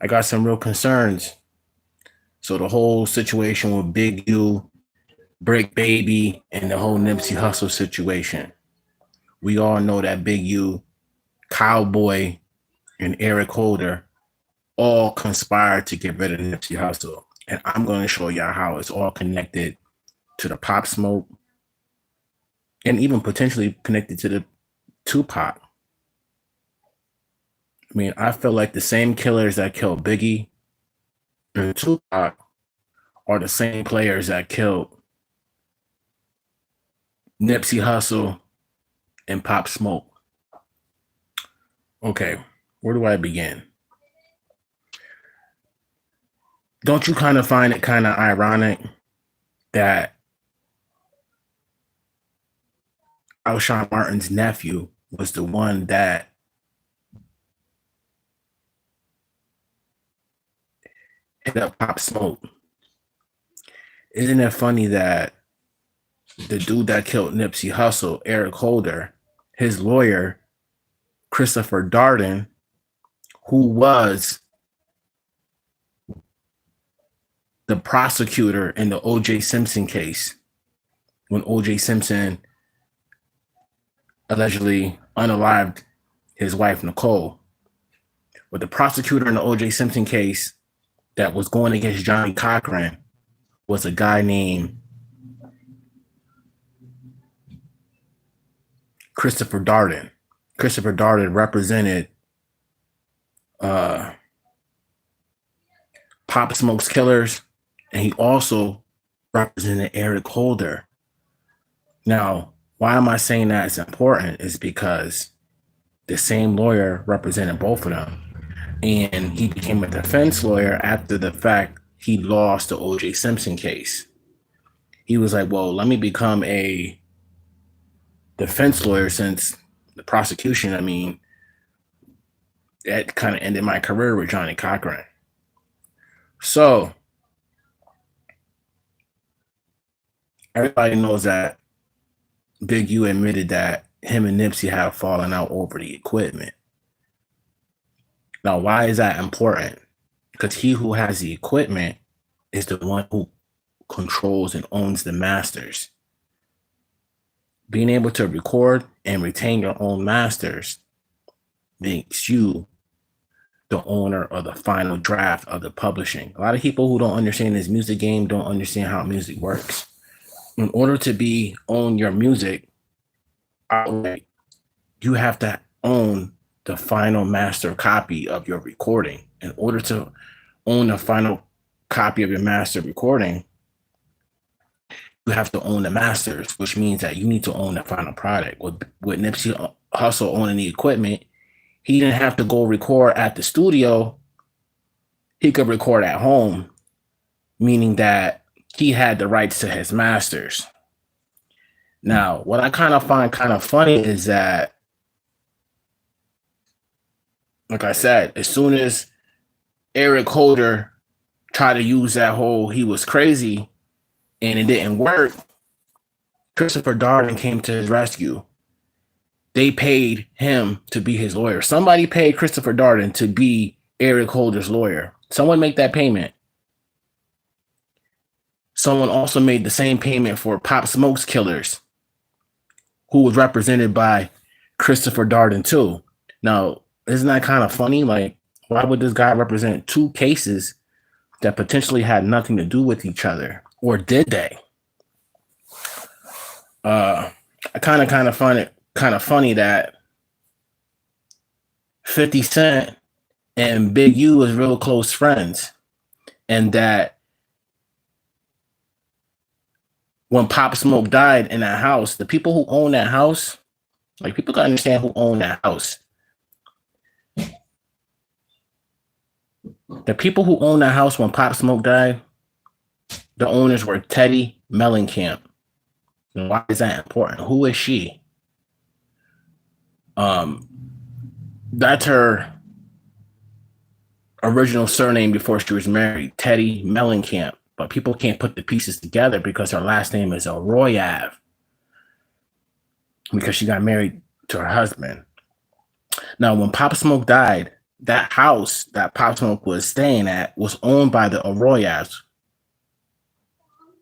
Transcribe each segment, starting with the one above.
I got some real concerns. So the whole situation with Big U, Brick Baby, and the whole Nipsey Hussle situation. We all know that Big U, Cowboy, and Eric Holder all conspired to get rid of Nipsey Hussle. And I'm going to show y'all how it's all connected to the Pop Smoke and even potentially connected to the Tupac. I mean, I feel like the same killers that killed Biggie and Tupac are the same players that killed Nipsey Hussle and Pop Smoke. Okay, where do I begin? Don't you kind of find it kind of ironic that Alshon Martin's nephew was the one that hit up Pop Smoke? Isn't it funny that the dude that killed Nipsey Hussle, Eric Holder, his lawyer, Christopher Darden, who was the prosecutor in the O.J. Simpson case, when O.J. Simpson allegedly unalived his wife, Nicole. But the prosecutor in the O.J. Simpson case that was going against Johnny Cochran was a guy named Christopher Darden. Christopher Darden represented Pop Smoke's killers, and he also represented Eric Holder. Now, why am I saying that it's important is because the same lawyer represented both of them. And he became a defense lawyer after the fact he lost the O.J. Simpson case. He was like, well, let me become a defense lawyer since the prosecution, I mean, that kind of ended my career with Johnny Cochran. So, everybody knows that Big U admitted that him and Nipsey have fallen out over the equipment. Now, why is that important? Because he who has the equipment is the one who controls and owns the masters. Being able to record and retain your own masters makes you the owner of the final draft of the publishing. A lot of people who don't understand this music game don't understand how music works. In order to own your music outright, you have to own the final master copy of your recording. In order to own the final copy of your master recording, you have to own the masters, which means that you need to own the final product. With Nipsey Hussle owning the equipment, he didn't have to go record at the studio. He could record at home, meaning that he had the rights to his masters. Now, what I kind of find kind of funny is that, like I said, as soon as Eric Holder tried to use that whole he was crazy and it didn't work, Christopher Darden came to his rescue. They paid him to be his lawyer. Somebody paid Christopher Darden to be Eric Holder's lawyer. Someone make that payment. Someone also made the same payment for Pop Smoke's killers, who was represented by Christopher Darden too. Now, isn't that kind of funny? Like, why would this guy represent two cases that potentially had nothing to do with each other? Or did they? I kind of find it kind of funny that 50 Cent and Big U was real close friends, and that when Pop Smoke died in that house, the people who own that house, like, people gotta understand who owned that house. The people who owned that house when Pop Smoke died, the owners were Teddy Mellencamp. And why is that important? Who is she? That's her original surname before she was married, Teddy Mellencamp. But people can't put the pieces together because her last name is Arroyav, because she got married to her husband. Now, when Pop Smoke died, that house that Pop Smoke was staying at was owned by the Arroyas,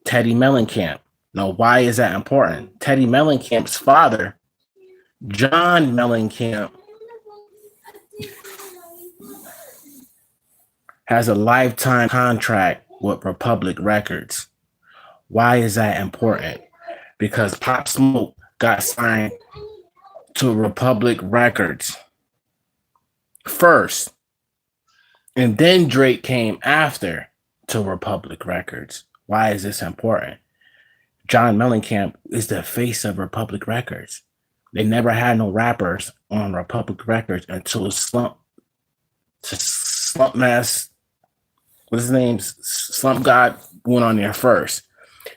Teddy Mellencamp. Now, why is that important? Teddy Mellencamp's father, John Mellencamp, has a lifetime contract with Republic Records. Why is that important? Because Pop Smoke got signed to Republic Records first, and then Drake came after to Republic Records. Why is this important? John Mellencamp is the face of Republic Records. They never had no rappers on Republic Records until Slump Mass, what's his name? Slump God went on there first.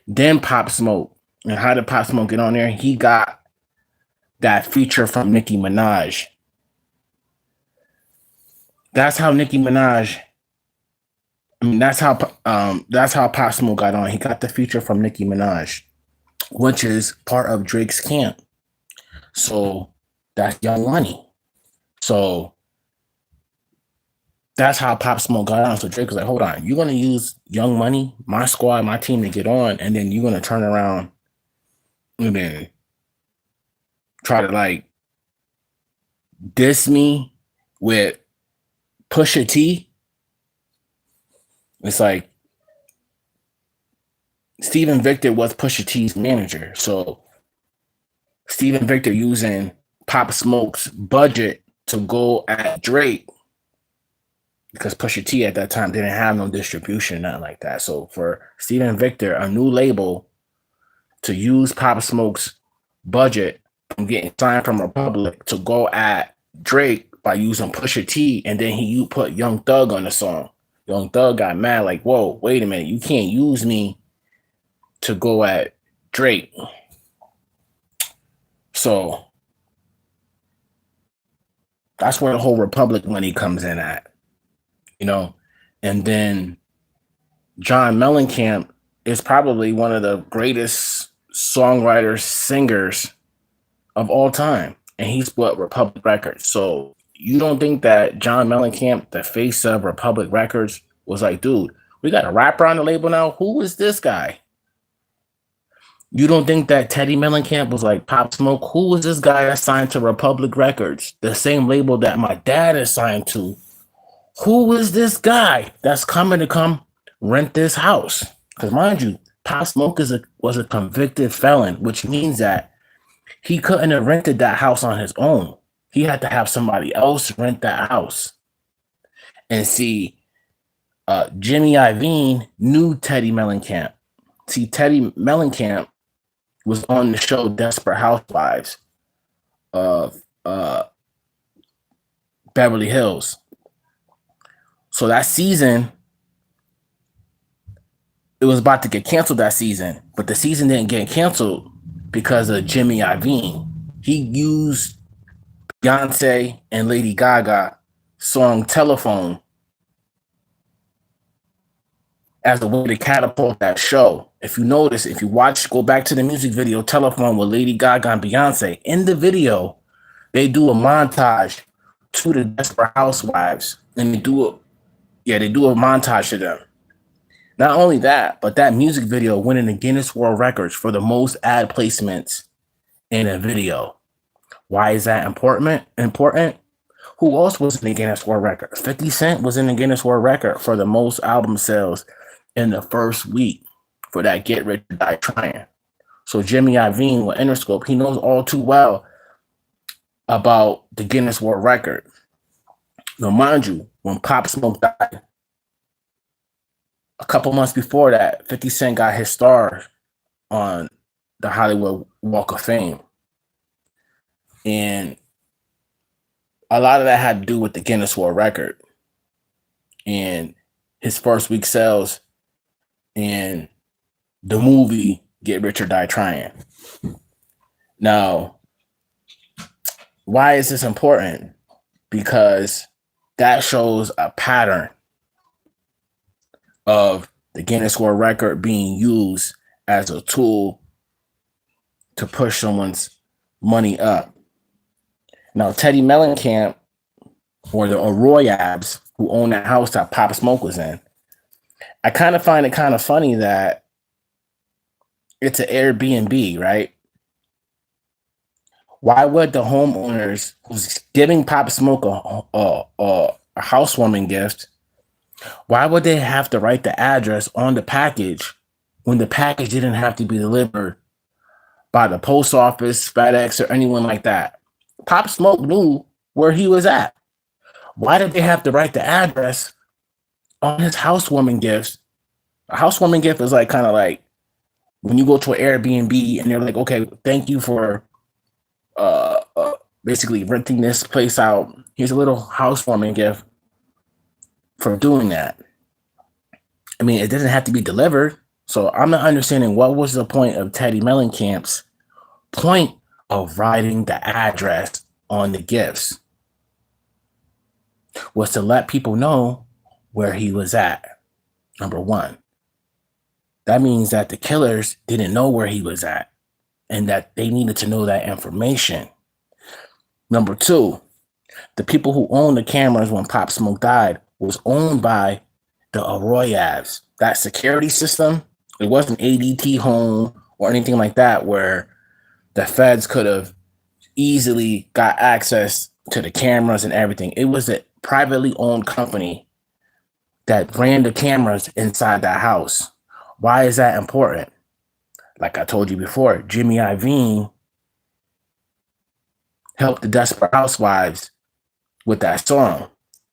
Then Pop Smoke. And how did Pop Smoke get on there? He got that feature from Nicki Minaj. That's how Nicki Minaj. I mean, that's how Pop Smoke got on. He got the feature from Nicki Minaj, which is part of Drake's camp. So that's Young Money. So that's how Pop Smoke got on. So Drake was like, hold on, you're going to use Young Money, my squad, my team to get on, and then you're going to turn around and then try to like diss me with Pusha T. It's like Steven Victor was Pusha T's manager. So Steven Victor using Pop Smoke's budget to go at Drake, because Pusha T at that time didn't have no distribution, nothing like that. So for Steven Victor, a new label, to use Pop Smoke's budget from getting signed from Republic to go at Drake by using Pusha T, and then you put Young Thug on the song. Young Thug got mad, like, whoa, wait a minute, you can't use me to go at Drake. So that's where the whole Republic money comes in at, you know. And then John Mellencamp is probably one of the greatest songwriters, singers of all time, and he's what Republic Records. So you don't think that John Mellencamp, the face of Republic Records, was like, dude, we got a rapper on the label now? Who is this guy? You don't think that Teddy Mellencamp was like, Pop Smoke, who is this guy that's signed to Republic Records, the same label that my dad is signed to? Who is this guy that's coming to come rent this house? Because mind you, Pop Smoke was a convicted felon, which means that he couldn't have rented that house on his own. He had to have somebody else rent that house. And see, Jimmy Iovine knew Teddy Mellencamp. See, Teddy Mellencamp was on the show Desperate Housewives of Beverly Hills. So that season, it was about to get canceled that season, but the season didn't get canceled because of Jimmy Iovine. He used Beyonce and Lady Gaga song Telephone as a way to catapult that show. If you notice, if you watch, go back to the music video Telephone with Lady Gaga and Beyonce. In the video, they do a montage to the Desperate Housewives, and they do a montage to them. Not only that, but that music video went in the Guinness World Records for the most ad placements in a video. Why is that important? Who else was in the Guinness World Record? 50 Cent was in the Guinness World Record for the most album sales in the first week for that Get Rich or Die Trying. So Jimmy Iovine with Interscope, he knows all too well about the Guinness World Record. Now, mind you, when Pop Smoke died, a couple months before that, 50 Cent got his star on the Hollywood Walk of Fame. And a lot of that had to do with the Guinness World Record and his first week sales and the movie Get Rich or Die Trying. Now, why is this important? Because that shows a pattern of the Guinness World Record being used as a tool to push someone's money up. Now, Teddy Mellencamp or the Arroyabs who own that house that Pop Smoke was in. I kind of find it kind of funny that it's an Airbnb, right? Why would the homeowners who's giving Pop Smoke a housewarming gift, why would they have to write the address on the package when the package didn't have to be delivered by the post office, FedEx, or anyone like that? Pop Smoke knew where he was at. Why did they have to write the address on his housewarming gifts? A housewarming gift is like kind of like when you go to an Airbnb and they're like, okay, thank you for basically renting this place out. Here's a little housewarming gift for doing that. I mean, it doesn't have to be delivered. So I'm not understanding what was the point of Teddy Mellencamp's point of writing the address on the gifts was to let people know where he was at. Number one, that means that the killers didn't know where he was at and that they needed to know that information. Number two, the people who owned the cameras when Pop Smoke died was owned by the Arroyabs. That security system, it wasn't ADT Home or anything like that where the feds could have easily got access to the cameras and everything. It was a privately owned company that ran the cameras inside that house. Why is that important? Like I told you before, Jimmy Iovine helped the Desperate Housewives with that song.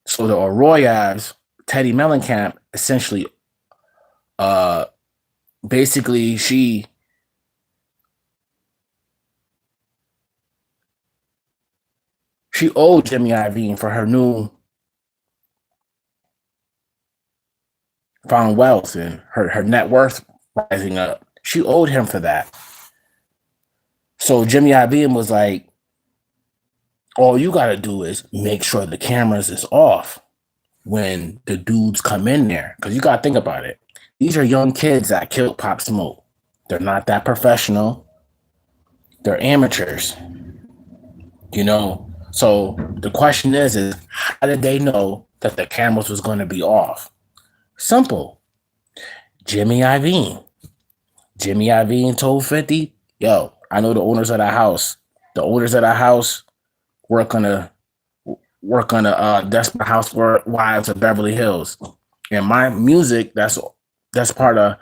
So the Arroyabs, Teddy Mellencamp, essentially, basically she owed Jimmy Iovine for her new found wealth and her net worth rising up. She owed him for that. So Jimmy Iovine was like, all you got to do is make sure the cameras is off when the dudes come in there. Because you got to think about it. These are young kids that killed Pop Smoke. They're not that professional. They're amateurs. You know? So the question is how did they know that the cameras was going to be off? Simple. Jimmy Iovine. Jimmy Iovine told 50, yo, I know the owners of that house. The owners of that house work on a Desperate Housewives of Beverly Hills. And my music, that's part of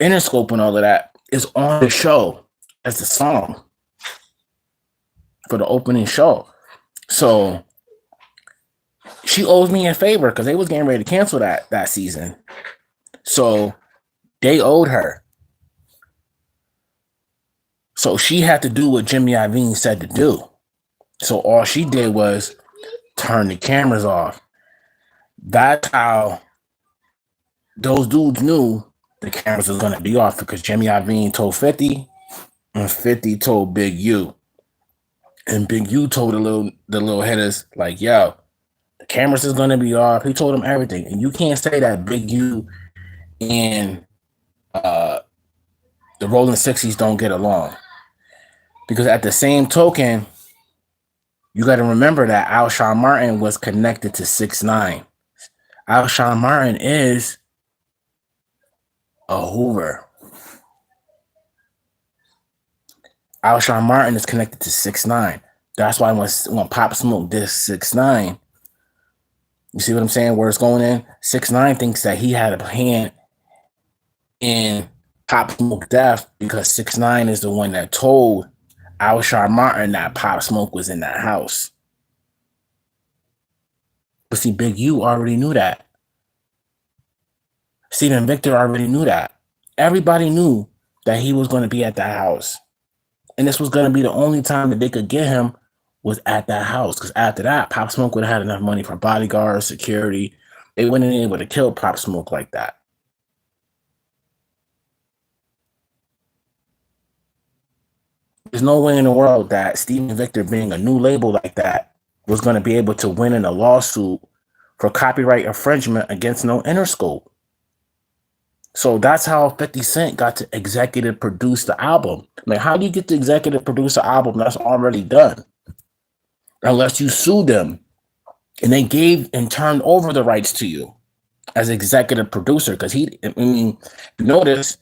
Interscope and all of that, is on the show as the song for the opening show. So she owes me a favor because they was getting ready to cancel that season. So they owed her. So she had to do what Jimmy Iovine said to do. So all she did was turn the cameras off. That's how those dudes knew the cameras was going to be off, because Jimmy Iovine told 50 and 50 told Big U. And Big U told the little hitters, like, yo, the cameras is going to be off. He told them everything. And you can't say that Big U and the Rolling 60s don't get along. Because at the same token, you got to remember that Alshon Martin was connected to 6ix9ine. Alshon Martin is a Hoover. Alshon Martin is connected to 6ix9ine. That's why when Pop Smoke did 6ix9ine, you see what I'm saying? Where it's going in? 6ix9ine thinks that he had a hand in Pop Smoke death because 6ix9ine is the one that told Alshon Martin that Pop Smoke was in that house. But see, Big U already knew that. Steven Victor already knew that. Everybody knew that he was going to be at that house. And this was going to be the only time that they could get him was at that house. Because after that, Pop Smoke would have had enough money for bodyguards, security. They wouldn't be able to kill Pop Smoke like that. There's no way in the world that Steven Victor, being a new label like that, was going to be able to win in a lawsuit for copyright infringement against no Interscope. So that's how 50 Cent got to executive produce the album. I mean, how do you get to executive produce an album that's already done? unless you sue them. And they gave and turned over the rights to you as executive producer. Because notice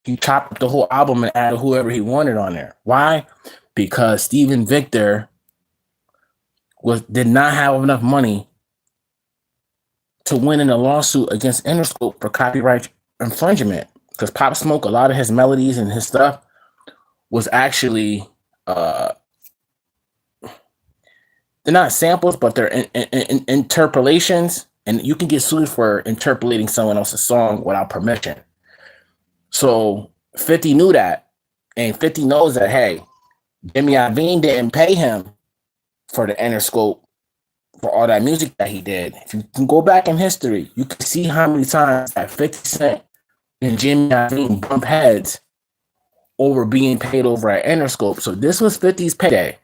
he chopped up the whole album and added whoever he wanted on there. Why? Because Steven Victor did not have enough money to win in a lawsuit against Interscope for copyright infringement. Because Pop Smoke, a lot of his melodies and his stuff was actually they're not samples, but they're interpolations, and you can get sued for interpolating someone else's song without permission. So 50 knew that, and 50 knows that, hey, Jimmy Iovine didn't pay him for the Interscope for all that music that he did. If you can go back in history, you can see how many times that 50 Cent and Jamie Iovine bump heads over being paid over at Interscope. So this was 50's payday.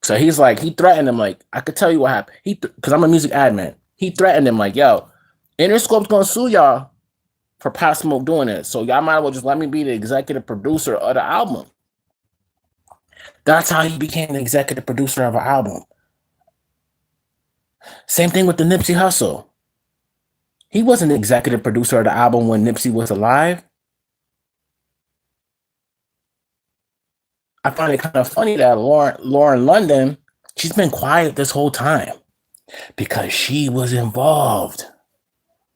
So he's like, he threatened him, like, I could tell you what happened. Because I'm a music admin. He threatened him, like, yo, Interscope's gonna sue y'all for Pop Smoke doing it. So y'all might as well just let me be the executive producer of the album. That's how he became the executive producer of an album. Same thing with the Nipsey Hussle. He wasn't the executive producer of the album when Nipsey was alive. I find it kind of funny that Lauren London, she's been quiet this whole time because she was involved.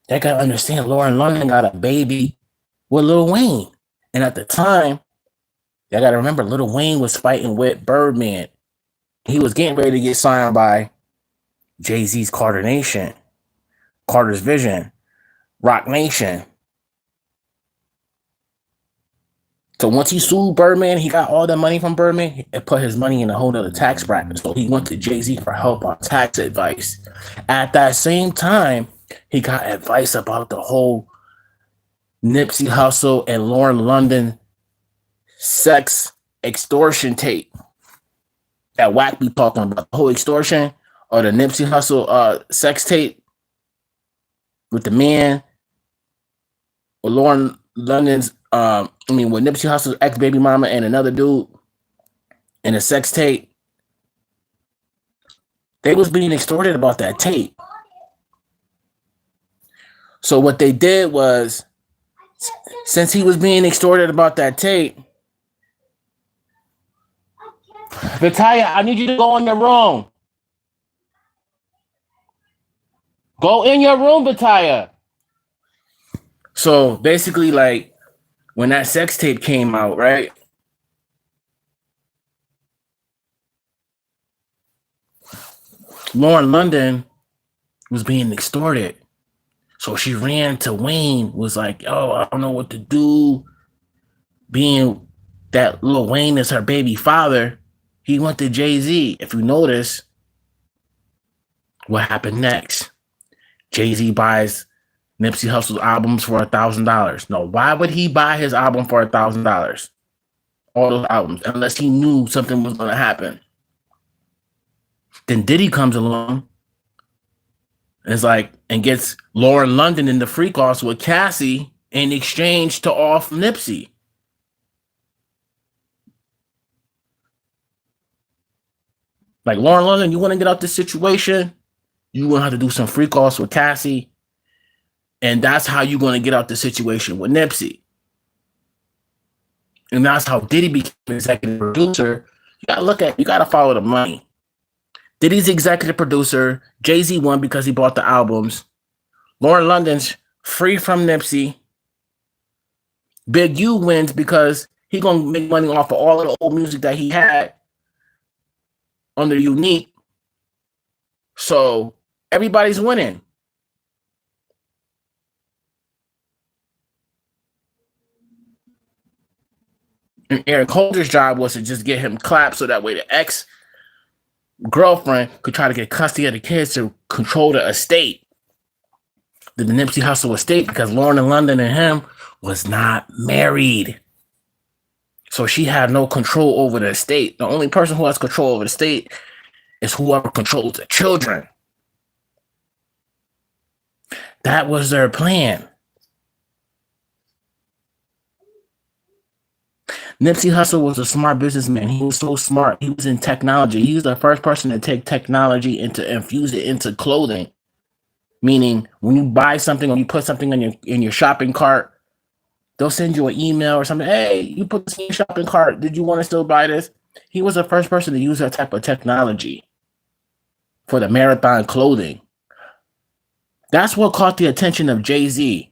They gotta understand, Lauren London got a baby with Lil Wayne. And at the time, y'all gotta remember, Lil Wayne was fighting with Birdman. He was getting ready to get signed by Jay-Z's Carter's Vision, Rock Nation. So once he sued Birdman, he got all the money from Birdman and put his money in a whole other tax bracket. So he went to Jay-Z for help on tax advice. At that same time, he got advice about the whole Nipsey Hussle and Lauren London sex extortion tape that Wack be talking about. The whole extortion or the Nipsey Hussle sex tape with the man or Lauren London's with Nipsey Hussle's ex-baby mama and another dude in a sex tape. They was being extorted about that tape. So what they did was, since he was being extorted about that tape, Vitalia, I need you to go in your room. Go in your room, Vitalia. So basically, like, when that sex tape came out, right? Lauren London was being extorted. So she ran to Wayne, was like, yo, I don't know what to do. Being that Lil Wayne is her baby father, he went to Jay-Z. If you notice, what happened next? Jay-Z buys Nipsey Hussle's albums for $1,000. No, why would he buy his album for $1,000? All those albums, unless he knew something was going to happen. Then Diddy comes along and gets Lauren London in the freak offs with Cassie in exchange to off Nipsey. Like, Lauren London, you want to get out this situation? You're going to have to do some freak offs with Cassie. And that's how you're going to get out the situation with Nipsey. And that's how Diddy became executive producer. You got to follow the money. Diddy's executive producer. Jay-Z won because he bought the albums. Lauren London's free from Nipsey. Big U wins because he's going to make money off of all of the old music that he had under Unique. So everybody's winning. And Eric Holder's job was to just get him clapped so that way the ex-girlfriend could try to get custody of the kids to control the estate, the Nipsey Hussle estate, because Lauren London and him was not married. So she had no control over the estate. The only person who has control over the estate is whoever controls the children. That was their plan. Nipsey Hussle was a smart businessman. He was so smart. He was in technology. He was the first person to take technology and to infuse it into clothing. Meaning, when you buy something or you put something in your shopping cart, they'll send you an email or something. Hey, you put this in your shopping cart. Did you want to still buy this? He was the first person to use that type of technology for the marathon clothing. That's what caught the attention of Jay-Z.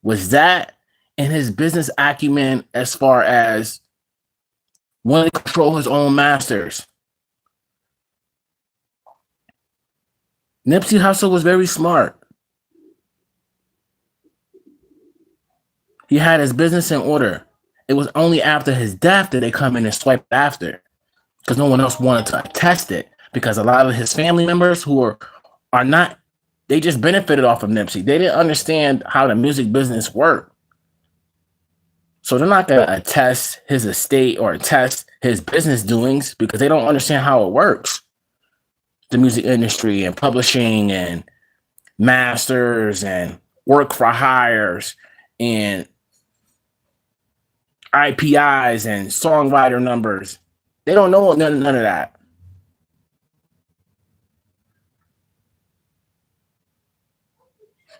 Was that and his business acumen as far as wanting to control his own masters. Nipsey Hussle was very smart. He had his business in order. It was only after his death that they come in and swipe after, because no one else wanted to attest it, because a lot of his family members who are not, they just benefited off of Nipsey. They didn't understand how the music business worked. So they're not going to attest his estate or attest his business doings because they don't understand how it works. The music industry and publishing and masters and work for hires and IPIs and songwriter numbers. They don't know none of that.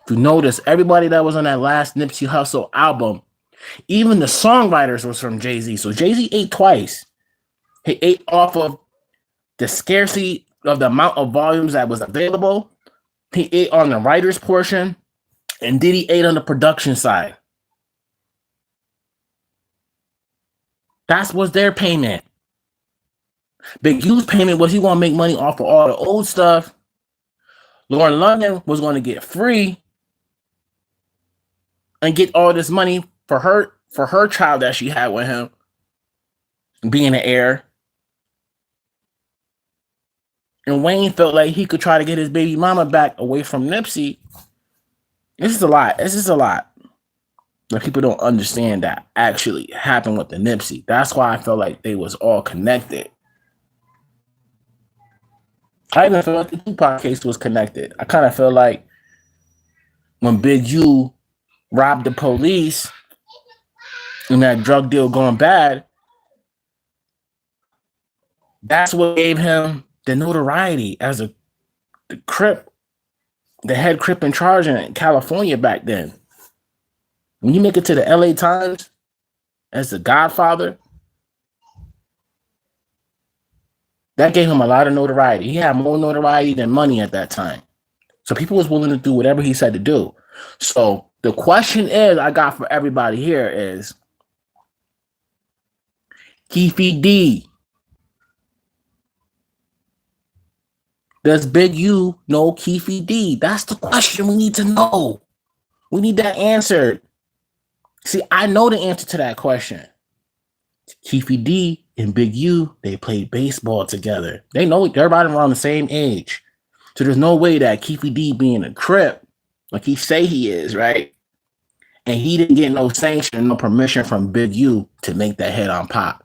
If you notice, everybody that was on that last Nipsey Hussle album, even the songwriters was from Jay-Z. So Jay-Z ate twice. He ate off of the scarcity of the amount of volumes that was available. He ate on the writer's portion, and Diddy ate on the production side. That was their payment. Big U's payment was he want to make money off of all the old stuff. Lauren London was going to get free and get all this money for her child that she had with him, being an heir. And Wayne felt like he could try to get his baby mama back away from Nipsey. This is a lot. But people don't understand that actually happened with the Nipsey. That's why I felt like they was all connected. I even feel like the Tupac case was connected. I kind of feel like when Big U robbed the police and that drug deal going bad, that's what gave him the notoriety as the Crip, the head Crip in charge in California back then. When you make it to the LA Times as the Godfather, that gave him a lot of notoriety. He had more notoriety than money at that time. So people was willing to do whatever he said to do. So the question is, I got for everybody here is, Keefy D, does Big U know Keefy D? That's the question we need to know. We need that answered. See, I know the answer to that question. Keefy D and Big U, they played baseball together. They know everybody around the same age. So there's no way that Keefy D being a Crip, like he say he is, right? And he didn't get no sanction, no permission from Big U to make that hit on Pop.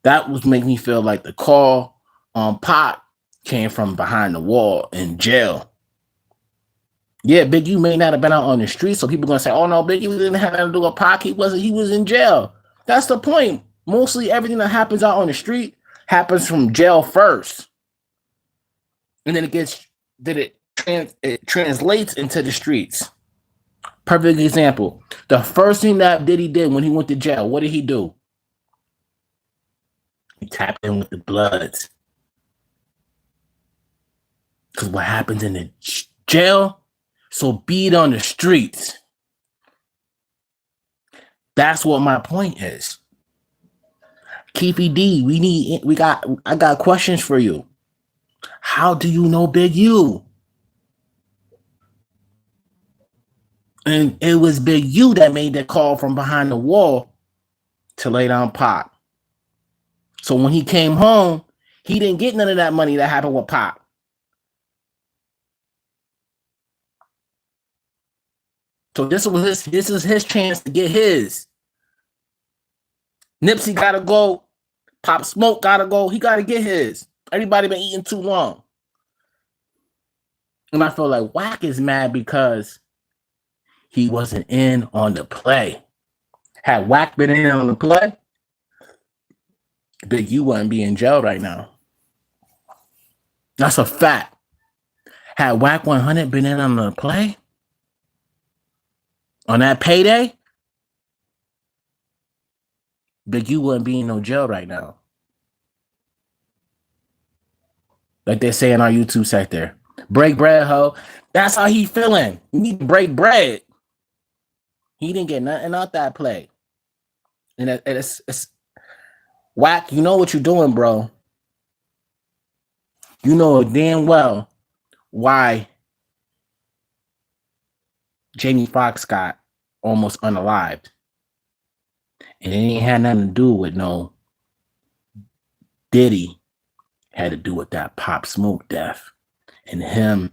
That was make me feel like the call on Pop came from behind the wall in jail. Yeah, Big U may not have been out on the street, so people are gonna say, "Oh no, Big U didn't have nothing to do with Pac. He was in jail." That's the point. Mostly everything that happens out on the street happens from jail first, and then it translates into the streets. Perfect example. The first thing that Diddy did when he went to jail, what did he do? He tapped in with the Bloods. Because what happens in the jail, so be it on the streets. That's what my point is. Keefy D, I got questions for you. How do you know Big U? And it was Big U that made that call from behind the wall to lay down Pop. So when he came home, he didn't get none of that money that happened with Pop. So this is his chance to get his. Nipsey gotta go. Pop Smoke gotta go. He gotta get his. Everybody been eating too long. And I feel like Wack is mad because he wasn't in on the play. Had Wack been in on the play, Big U wouldn't be in jail right now. That's a fact. Had Wack 100 been in on the play, on that payday, Big U wouldn't be in no jail right now. Like they say in our YouTube sector. Break bread, ho. That's how he feeling. You need to break bread. He didn't get nothing out that play. And it's Wack, you know what you're doing, bro. You know damn well why Jamie Foxx got almost unalived. And it ain't had nothing to do with no Diddy. It had to do with that Pop Smoke death. And him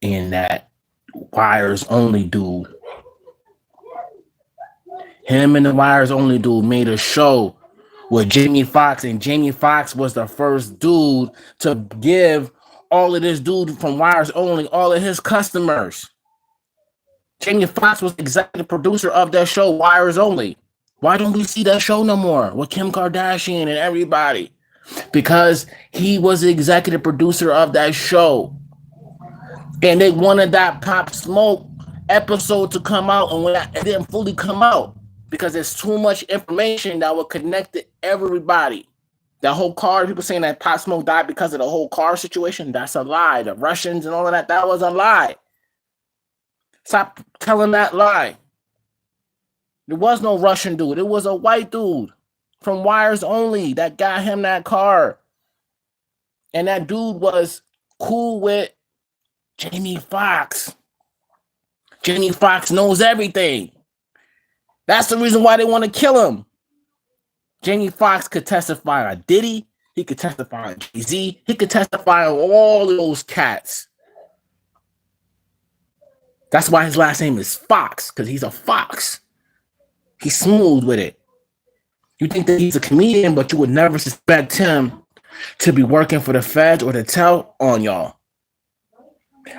and that Wires Only dude. Him and the Wires Only dude made a show with Jamie Foxx, and Jamie Foxx was the first dude to give all of this dude from Wires Only all of his customers. Jamie Foxx was the executive producer of that show, Wires Only. Why don't we see that show no more with Kim Kardashian and everybody? Because he was the executive producer of that show. And they wanted that Pop Smoke episode to come out, and when it didn't fully come out because there's too much information that would connect to everybody. That whole car, people saying that Pop Smoke died because of the whole car situation, that's a lie. The Russians and all of that, that was a lie. Stop telling that lie. There was no Russian dude. It was a white dude from Wires Only that got him that car. And that dude was cool with Jamie Foxx. Jamie Foxx knows everything. That's the reason why they want to kill him. Jamie Foxx could testify on Diddy. He could testify on Jay-Z. He could testify on all of those cats. That's why his last name is Fox, because he's a fox. He's smooth with it. You think that he's a comedian, but you would never suspect him to be working for the feds or to tell on y'all.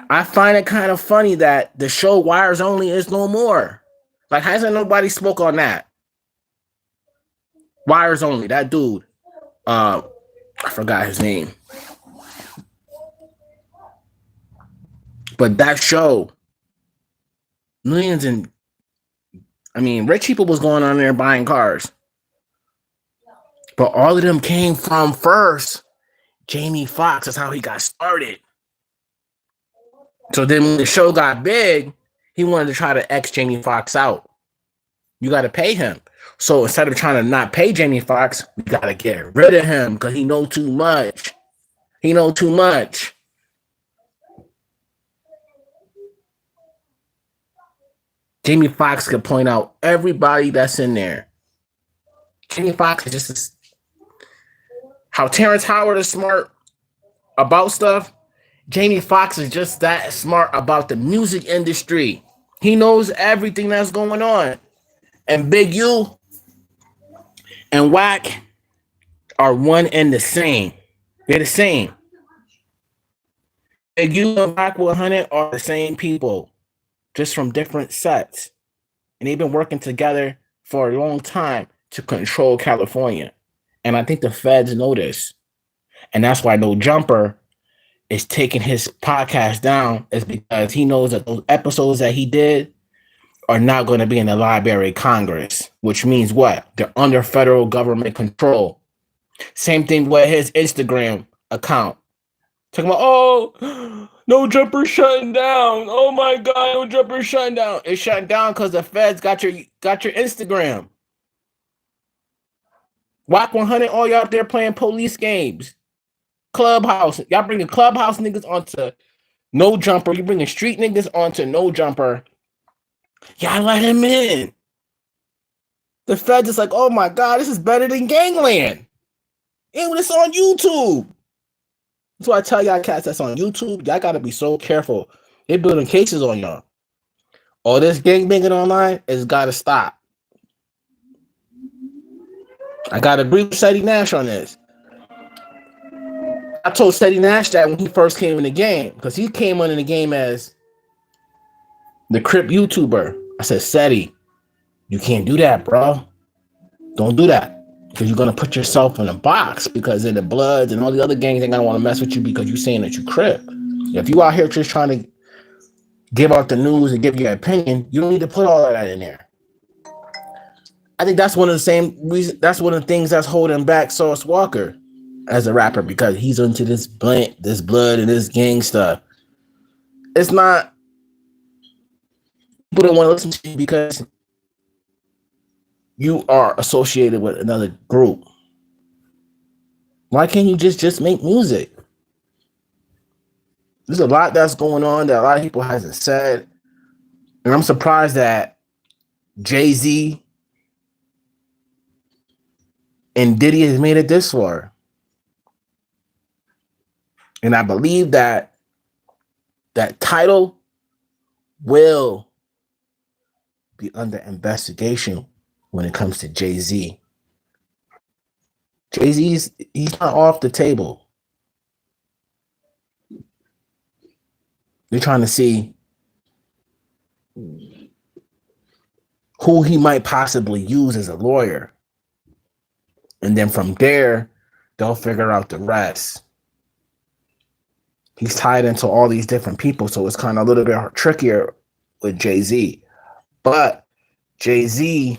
I find it kind of funny that the show Wires Only is no more. Like, hasn't nobody spoke on that? Wires Only, that dude. I forgot his name. But that show, millions and rich people was going on there buying cars. But all of them came from first Jamie Foxx. That's how he got started. So then when the show got big, he wanted to try to X Jamie Foxx out. You got to pay him. So instead of trying to not pay Jamie Foxx, we got to get rid of him because he know too much. He know too much. Jamie Foxx could point out everybody that's in there. Jamie Foxx is just how Terrence Howard is smart about stuff. Jamie Foxx is just that smart about the music industry. He knows everything that's going on. And Big U and Wack are one and the same. They're the same. Big U and Wack 100 are the same people, just from different sets. And they've been working together for a long time to control California. And I think the feds know this. And that's why No Jumper is taking his podcast down, is because he knows that those episodes that he did are not going to be in the Library of Congress, which means what? They're under federal government control. Same thing with his Instagram account. Talking about, oh, No Jumper shutting down. Oh my God, No Jumper shutting down. It's shutting down because the feds got your Instagram. Wack 100, all y'all out there playing police games. Clubhouse. Y'all bringing Clubhouse niggas onto No Jumper. You bringing street niggas onto No Jumper. Y'all let him in. The feds is like, oh my God, this is better than Gangland. And when it's on YouTube. That's why I tell y'all cats that's on YouTube, y'all gotta be so careful. They're building cases on y'all. All this gangbanging online has gotta stop. I gotta agree with Seti Nash on this. I told Seti Nash that when he first came in the game, because he came in the game as the Crip YouTuber. I said, Seti, You can't do that, bro. Don't do that. Because you're gonna put yourself in a box because of the Bloods and all the other gangs ain't gonna want to mess with you because you're saying that you Crip. If you out here just trying to give out the news and give your opinion, you don't need to put all of that in there. I think that's one of the same reason. That's one of the things that's holding back Sauce Walker as a rapper because he's into this blood and this gang stuff. It's not people don't want to listen to you because you are associated with another group. Why can't you just make music? There's a lot that's going on that a lot of people hasn't said, and I'm surprised that Jay-Z and Diddy has made it this far. And I believe that title will be under investigation when it comes to Jay-Z. Jay-Z's he's not off the table. They're trying to see who he might possibly use as a lawyer. And then from there, they'll figure out the rest. He's tied into all these different people, so it's kind of a little bit trickier with Jay-Z. But Jay-Z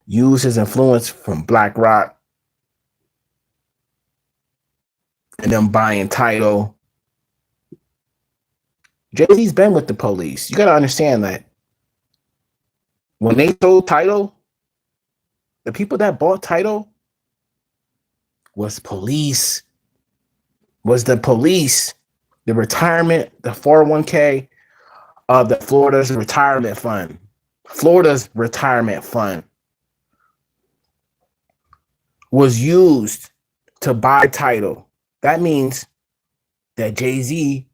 used his influence from Black Rock and them buying Tidal. Jay-Z's been with the police. You got to understand that when they sold Tidal, the people that bought Tidal was police. Was the police, the retirement, the 401k of the Florida's retirement fund. Florida's retirement fund was used to buy Tidal. That means that Jay-Z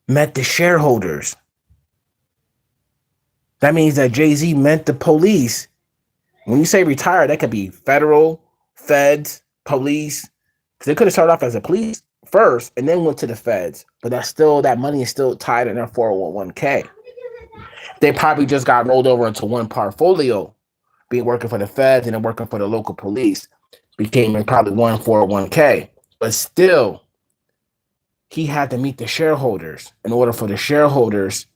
met the shareholders. That means that Jay-Z met the police. When you say retired, that could be federal, feds, police. Because they could have started off as a police first and then went to the feds. But that money is still tied in their 401k. They probably just got rolled over into one portfolio, being working for the feds and then working for the local police. Became probably one 401k. But still, he had to meet the shareholders in order for the shareholders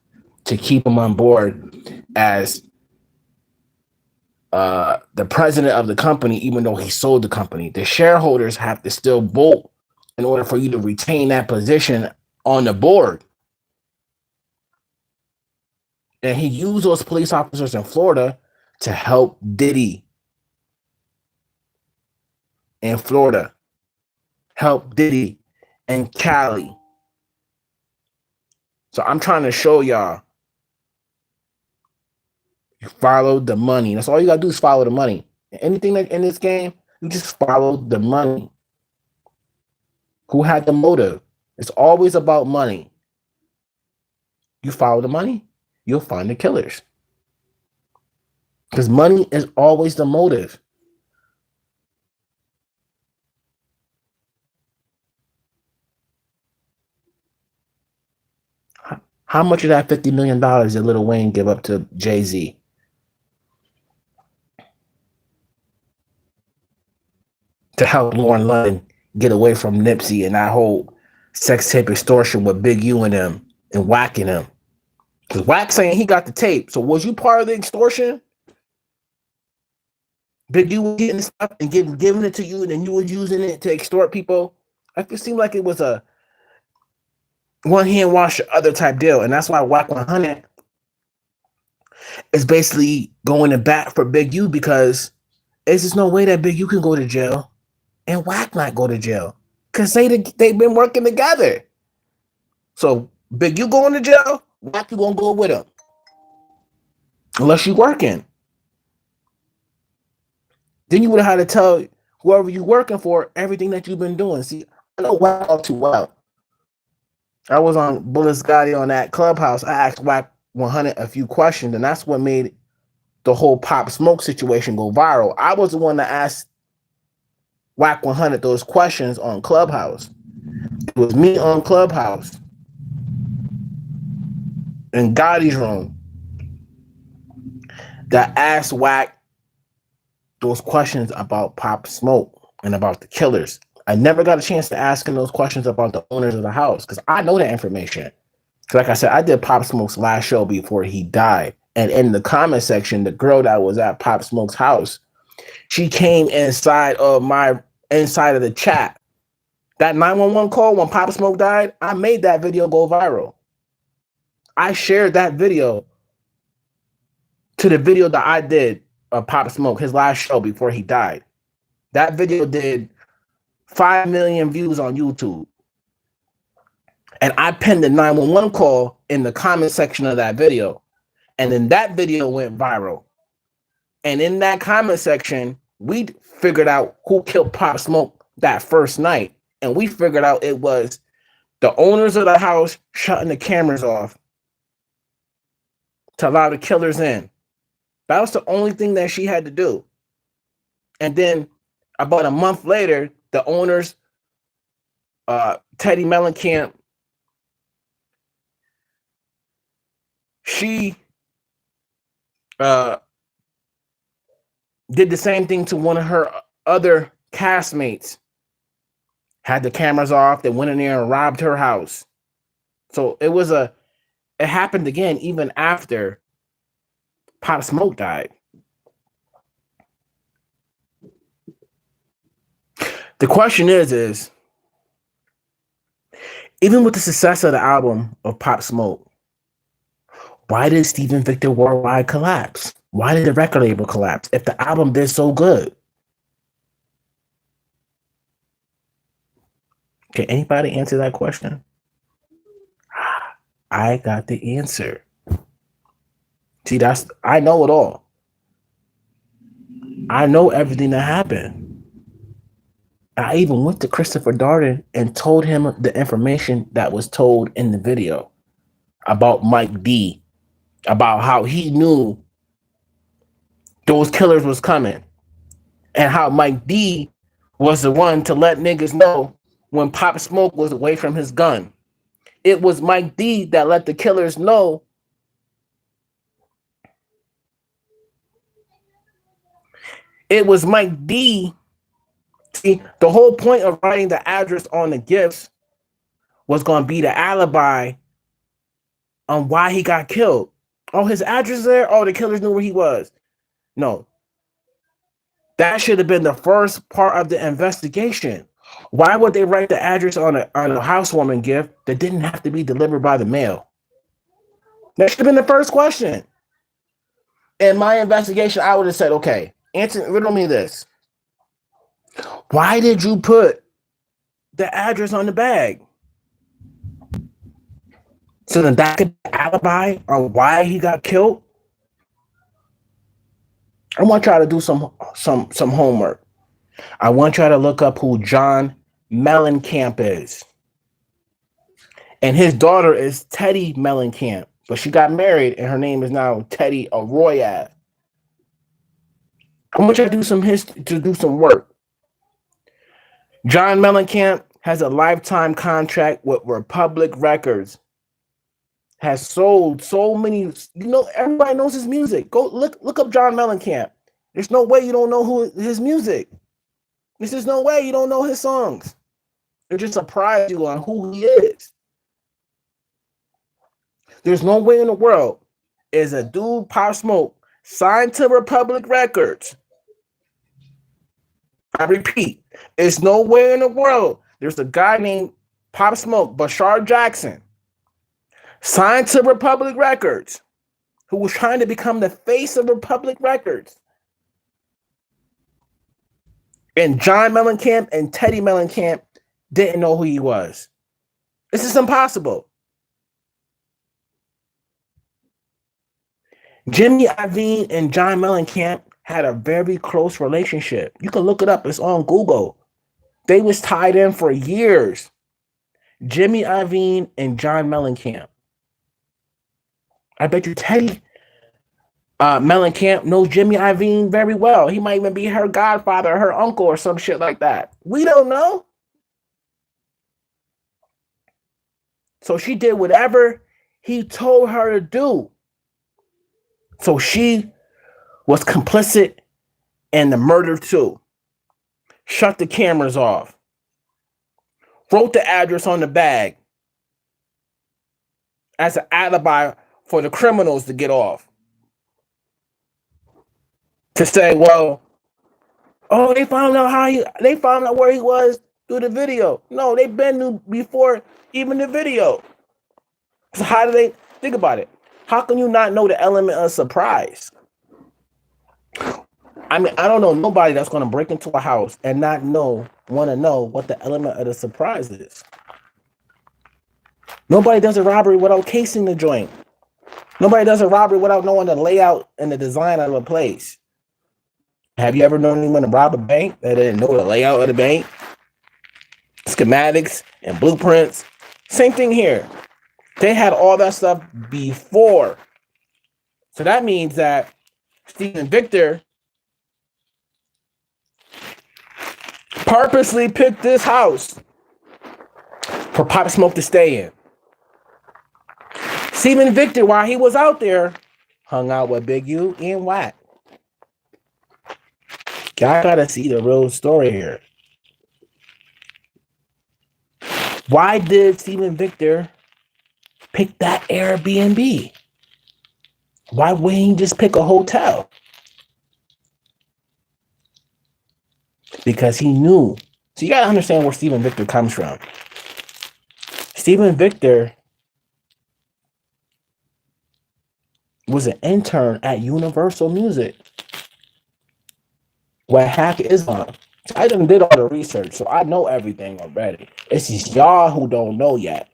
to keep him on board as the president of the company, even though he sold the company. The shareholders have to still vote in order for you to retain that position on the board. And he used those police officers in Florida to help Diddy in Florida, help Diddy in Cali. So I'm trying to show y'all, you follow the money. That's all you gotta do is follow the money. Anything that in this game, you just follow the money. Who had the motive? It's always about money. You follow the money, you'll find the killers. Because money is always the motive. How much of that $50 million did Lil Wayne give up to Jay-Z? To help Lauren London get away from Nipsey and that whole sex tape extortion with Big U and them and whacking him. Because Wack saying he got the tape. So was you part of the extortion? Big U was getting stuff and giving it to you, and then you were using it to extort people? It seemed like it was a one hand wash the other type deal. And that's why Wack 100 is basically going to bat for Big U, because there's just no way that Big U can go to jail and Wack not go to jail, because they've been working together. So Big U going to jail, Wack you won't go with him unless you working. Then you would have had to tell whoever you working for everything that you've been doing. See, I know Wack all too well. I was on Bullet Scotty on that Clubhouse. I asked Wack 100 a few questions, and that's what made the whole Pop Smoke situation go viral. I was the one that asked Wack 100 those questions on Clubhouse. It was me on Clubhouse in Gotti's room. that ass whack those questions about Pop Smoke and about the killers. I never got a chance to ask him those questions about the owners of the house because I know that information. Like I said, I did Pop Smoke's last show before he died. And in the comment section, the girl that was at Pop Smoke's house, she came inside of the chat. That 911 call when Pop Smoke died, I made that video go viral. I shared that video to the video that I did of Pop Smoke, his last show before he died. That video did 5 million views on YouTube. And I pinned the 911 call in the comment section of that video. And then that video went viral. And in that comment section, we figured out who killed Pop Smoke that first night. And we figured out it was the owners of the house shutting the cameras off to allow the killers in. That was the only thing that she had to do. And then about a month later, the owners, Teddy Mellencamp, she did the same thing to one of her other castmates. Had the cameras off. They went in there and robbed her house. So it happened again even after Pop Smoke died. The question is even with the success of the album of Pop Smoke, why did Stephen Victor Worldwide collapse? Why did the record label collapse if the album did so good? Can anybody answer that question? I got the answer. See, I know it all. I know everything that happened. I even went to Christopher Darden and told him the information that was told in the video about Mike D, about how he knew those killers was coming, and how Mike D was the one to let niggas know when Pop Smoke was away from his gun. It was Mike D that let the killers know it was Mike D. See, the whole point of writing the address on the gifts was going to be the alibi on why he got killed. Oh, his address is there? Oh, the killers knew where he was. No. That should have been the first part of the investigation. Why would they write the address on a housewarming gift that didn't have to be delivered by the mail? That should have been the first question. In my investigation, I would have said, okay, riddle me this. Why did you put the address on the bag? So then that could be an alibi on why he got killed? I want y'all to do some homework. I want y'all to look up who John Mellencamp is. And his daughter is Teddy Mellencamp. But she got married and her name is now Teddy Arroyo. I want y'all to do some history, to do some work. John Mellencamp has a lifetime contract with Republic Records. Has sold so many, everybody knows his music. Go look up John Mellencamp. There's no way you don't know his music. There's just no way you don't know his songs. They're just surprised you on who he is. There's no way in the world is a dude, Pop Smoke, signed to Republic Records. I repeat, it's nowhere in the world. There's a guy named Pop Smoke, Bashar Jackson, signed to Republic Records, who was trying to become the face of Republic Records. And John Mellencamp and Teddy Mellencamp didn't know who he was. This is impossible. Jimmy Iovine and John Mellencamp had a very close relationship. You can look it up. It's on Google. They was tied in for years. Jimmy Iovine and John Mellencamp. I bet you Teddy Mellencamp knows Jimmy Iovine very well. He might even be her godfather, her uncle, or some shit like that. We don't know. So she did whatever he told her to do. So she was complicit in the murder too. Shut the cameras off. Wrote the address on the bag as an alibi for the criminals to get off. To say, well, oh, they found out where he was through the video. No, they been knew before even the video. So how do they think about it? How can you not know the element of surprise? I mean, I don't know nobody that's going to break into a house and not want to know what the element of the surprise is. Nobody does a robbery without casing the joint. Nobody does a robbery without knowing the layout and the design of a place. Have you ever known anyone to rob a bank that didn't know the layout of the bank? Schematics and blueprints. Same thing here. They had all that stuff before. So that means that Stephen Victor purposely picked this house for Pop Smoke to stay in. Stephen Victor, while he was out there, hung out with Big U and Watt. Y'all gotta see the real story here. Why did Stephen Victor pick that Airbnb? Why wouldn't he just pick a hotel? Because he knew. So you gotta understand where Stephen Victor comes from. Stephen Victor was an intern at Universal Music with Hack Islam. So I done did all the research, so I know everything already. It's just y'all who don't know yet.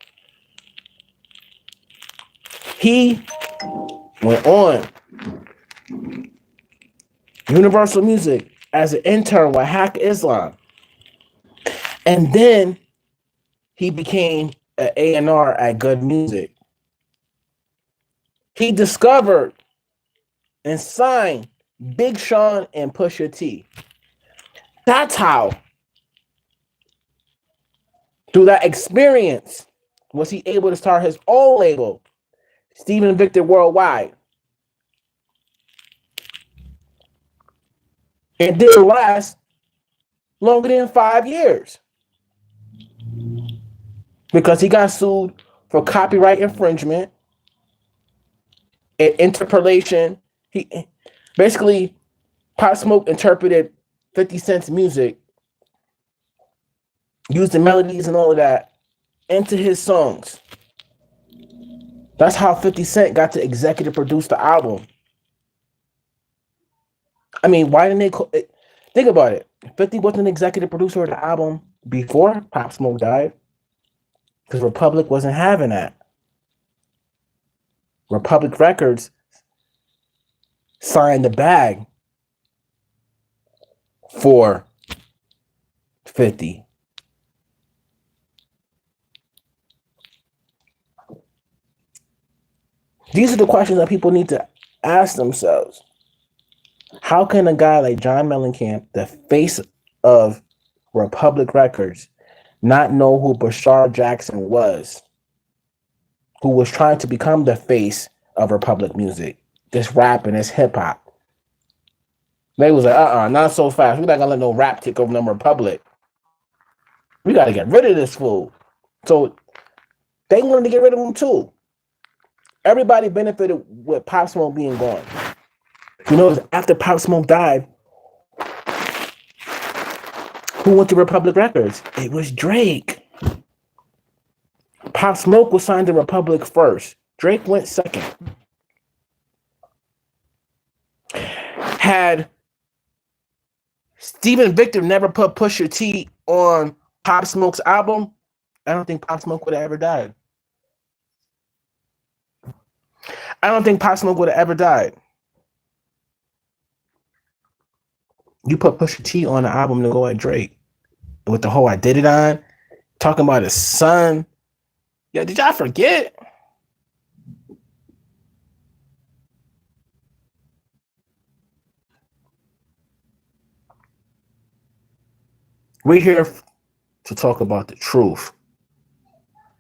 He went on Universal Music as an intern with Hack Islam. And then he became an A&R at Good Music. He discovered and signed Big Sean and Pusha T. That's how, through that experience, was he able to start his own label, Stephen Victor Worldwide. It didn't last longer than 5 years because he got sued for copyright infringement and interpolation. He basically, Pop Smoke interpreted 50 Cent's music, used the melodies and all of that into his songs. That's how 50 Cent got to executive produce the album. I mean, why didn't they think about it? 50 wasn't an executive producer of the album before Pop Smoke died because Republic wasn't having that. Republic Records signed the bag for 50. These are the questions that people need to ask themselves. How can a guy like John Mellencamp, the face of Republic Records, not know who Bashar Jackson was, who was trying to become the face of Republic music, this rap and this hip hop? They was like, not so fast. We're not gonna let no rap take over the Republic. We gotta get rid of this fool. So they wanted to get rid of him too. Everybody benefited with Pop Smoke being gone. You know, after Pop Smoke died, who went to Republic Records? It was Drake. Pop Smoke was signed to Republic first. Drake went second. Had Stephen Victor never put Pusha T on Pop Smoke's album, I don't think Pop Smoke would have ever died. I don't think Pop Smoke would have ever died. You put Pusha T on the album to go at Drake with the whole "I Did It" on, talking about his son. Yeah, did y'all forget? We're here to talk about the truth.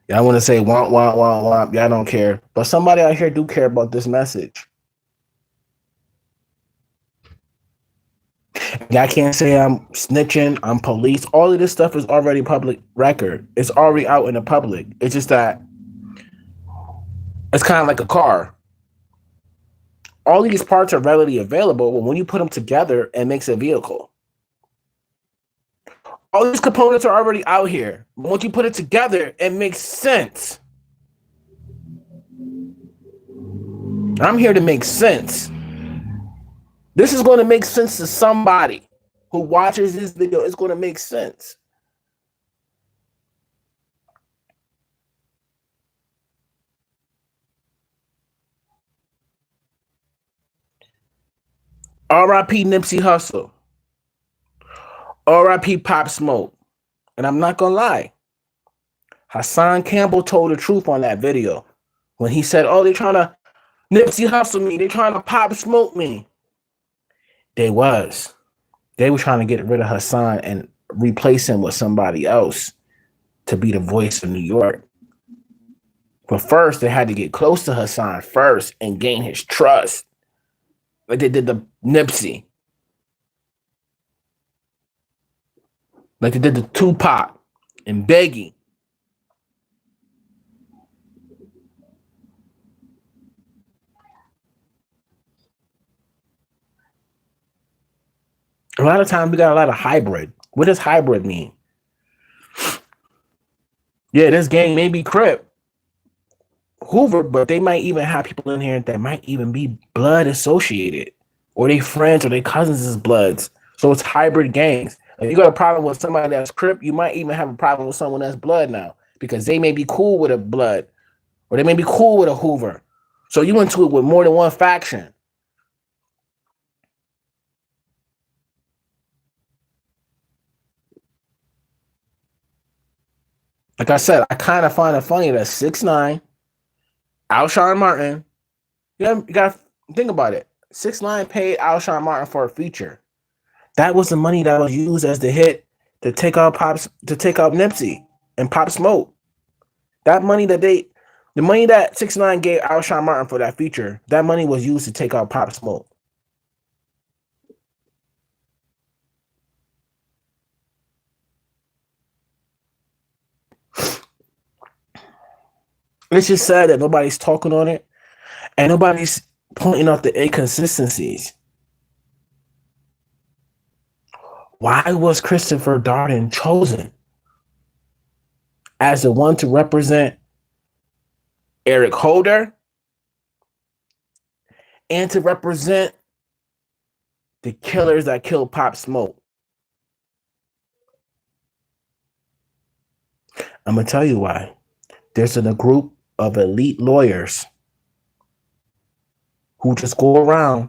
Y'all want to say womp, womp, womp, womp. Y'all don't care. But somebody out here do care about this message. I can't say I'm snitching, I'm police. All of this stuff is already public record. It's already out in the public. It's just that it's kind of like a car. All of these parts are readily available, but when you put them together, it makes a vehicle. All these components are already out here. But once you put it together, it makes sense. I'm here to make sense. This is going to make sense to somebody who watches this video. It's going to make sense. R.I.P. Nipsey Hussle. R.I.P. Pop Smoke. And I'm not going to lie. Hassan Campbell told the truth on that video. When he said, oh, they're trying to Nipsey Hussle me. They're trying to Pop Smoke me. They were trying to get rid of Hassan and replace him with somebody else to be the voice of New York. But first, they had to get close to Hassan first and gain his trust. Like they did the Nipsey. Like they did the Tupac and Biggie. A lot of times we got a lot of hybrid. What does hybrid mean? Yeah, this gang may be Crip, Hoover, but they might even have people in here that might even be blood associated, or they friends or their cousins is bloods. So it's hybrid gangs. If you got a problem with somebody that's Crip, you might even have a problem with someone that's blood now, because they may be cool with a blood, or they may be cool with a Hoover. So you into it with more than one faction. Like I said, I kind of find it funny that 6ix9ine, Alshon Martin, you got to think about it. 6ix9ine paid Alshon Martin for a feature. That was the money that was used as the hit to take out Nipsey and Pop Smoke. That money that the money that 6ix9ine gave Alshon Martin for that feature, that money was used to take out Pop Smoke. It's just sad that nobody's talking on it and nobody's pointing out the inconsistencies. Why was Christopher Darden chosen as the one to represent Eric Holder and to represent the killers that killed Pop Smoke? I'm going to tell you why. There's a group of elite lawyers who just go around.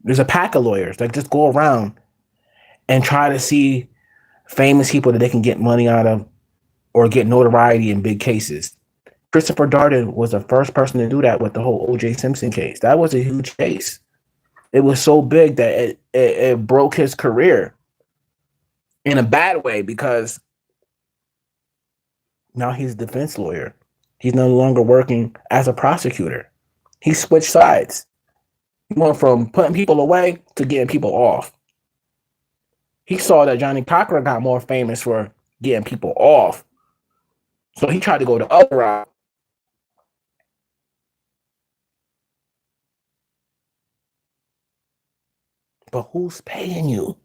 There's a pack of lawyers that just go around and try to see famous people that they can get money out of or get notoriety in big cases. Christopher Darden was the first person to do that with the whole O.J. Simpson case. That was a huge case. It was so big that it broke his career in a bad way, because now he's a defense lawyer. He's no longer working as a prosecutor. He switched sides. He went from putting people away to getting people off. He saw that Johnny Cochran got more famous for getting people off. So he tried to go the other route. But who's paying you?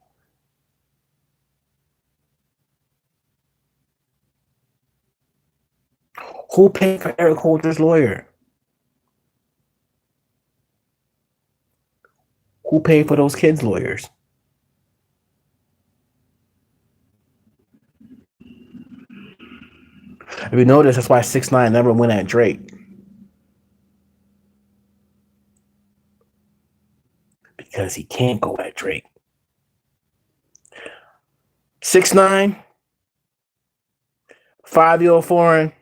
Who paid for Eric Holder's lawyer? Who paid for those kids' lawyers? If you notice, that's why 6ix9ine never went at Drake. Because he can't go at Drake. 6ix9ine, 5-Year Foreign,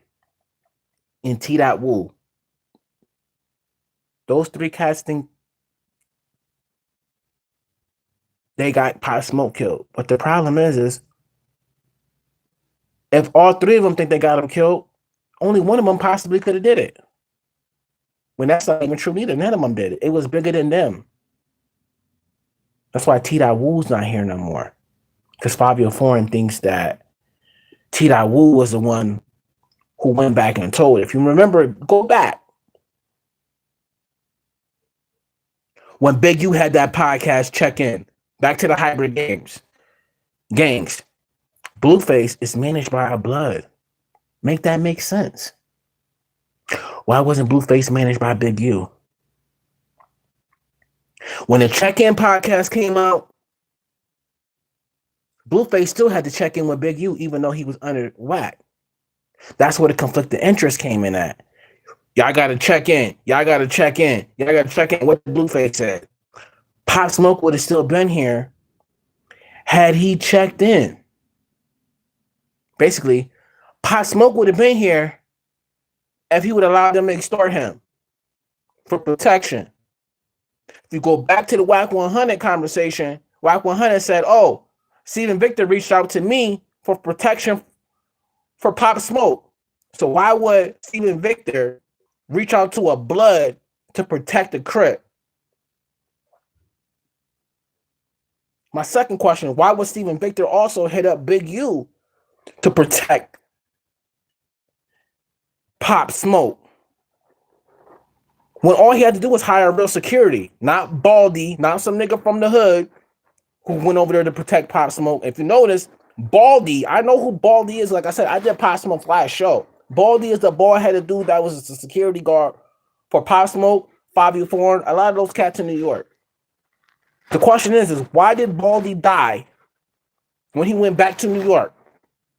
and T. Woo. Those three cats think they got Pop Smoke killed. But the problem is if all three of them think they got him killed, only one of them possibly could have did it. When that's not even true either. None of them did it. It was bigger than them. That's why T.I. Wu's not here no more. Because Fabio Foreign thinks that T.I. Wu was the one who went back and told. If you remember, go back. When Big U had that podcast check-in, back to the hybrid gangs, Blueface is managed by our blood. Make that make sense. Why wasn't Blueface managed by Big U? When the check-in podcast came out, Blueface still had to check in with Big U, even though he was under whack. That's where the conflict of interest came in at. Y'all got to check in. Y'all got to check in. Y'all got to check in. What Blueface said. Pop Smoke would have still been here had he checked in. Basically, Pop Smoke would have been here if he would allow them to extort him for protection. If you go back to the WAC 100 conversation, WAC 100 said, oh, Steven Victor reached out to me for protection for Pop Smoke. So why would Steven Victor reach out to a blood to protect the Crip? My second question, why would Steven Victor also hit up Big U to protect Pop Smoke? When all he had to do was hire real security, not Baldy, not some nigga from the hood who went over there to protect Pop Smoke. If you notice, Baldy, I know who Baldy is. Like I said, I did Pop Smoke's last show. Baldy is the bald-headed dude that was the security guard for Pop Smoke, Fabio Foreign, a lot of those cats in New York. The question is why did Baldy die when he went back to New York?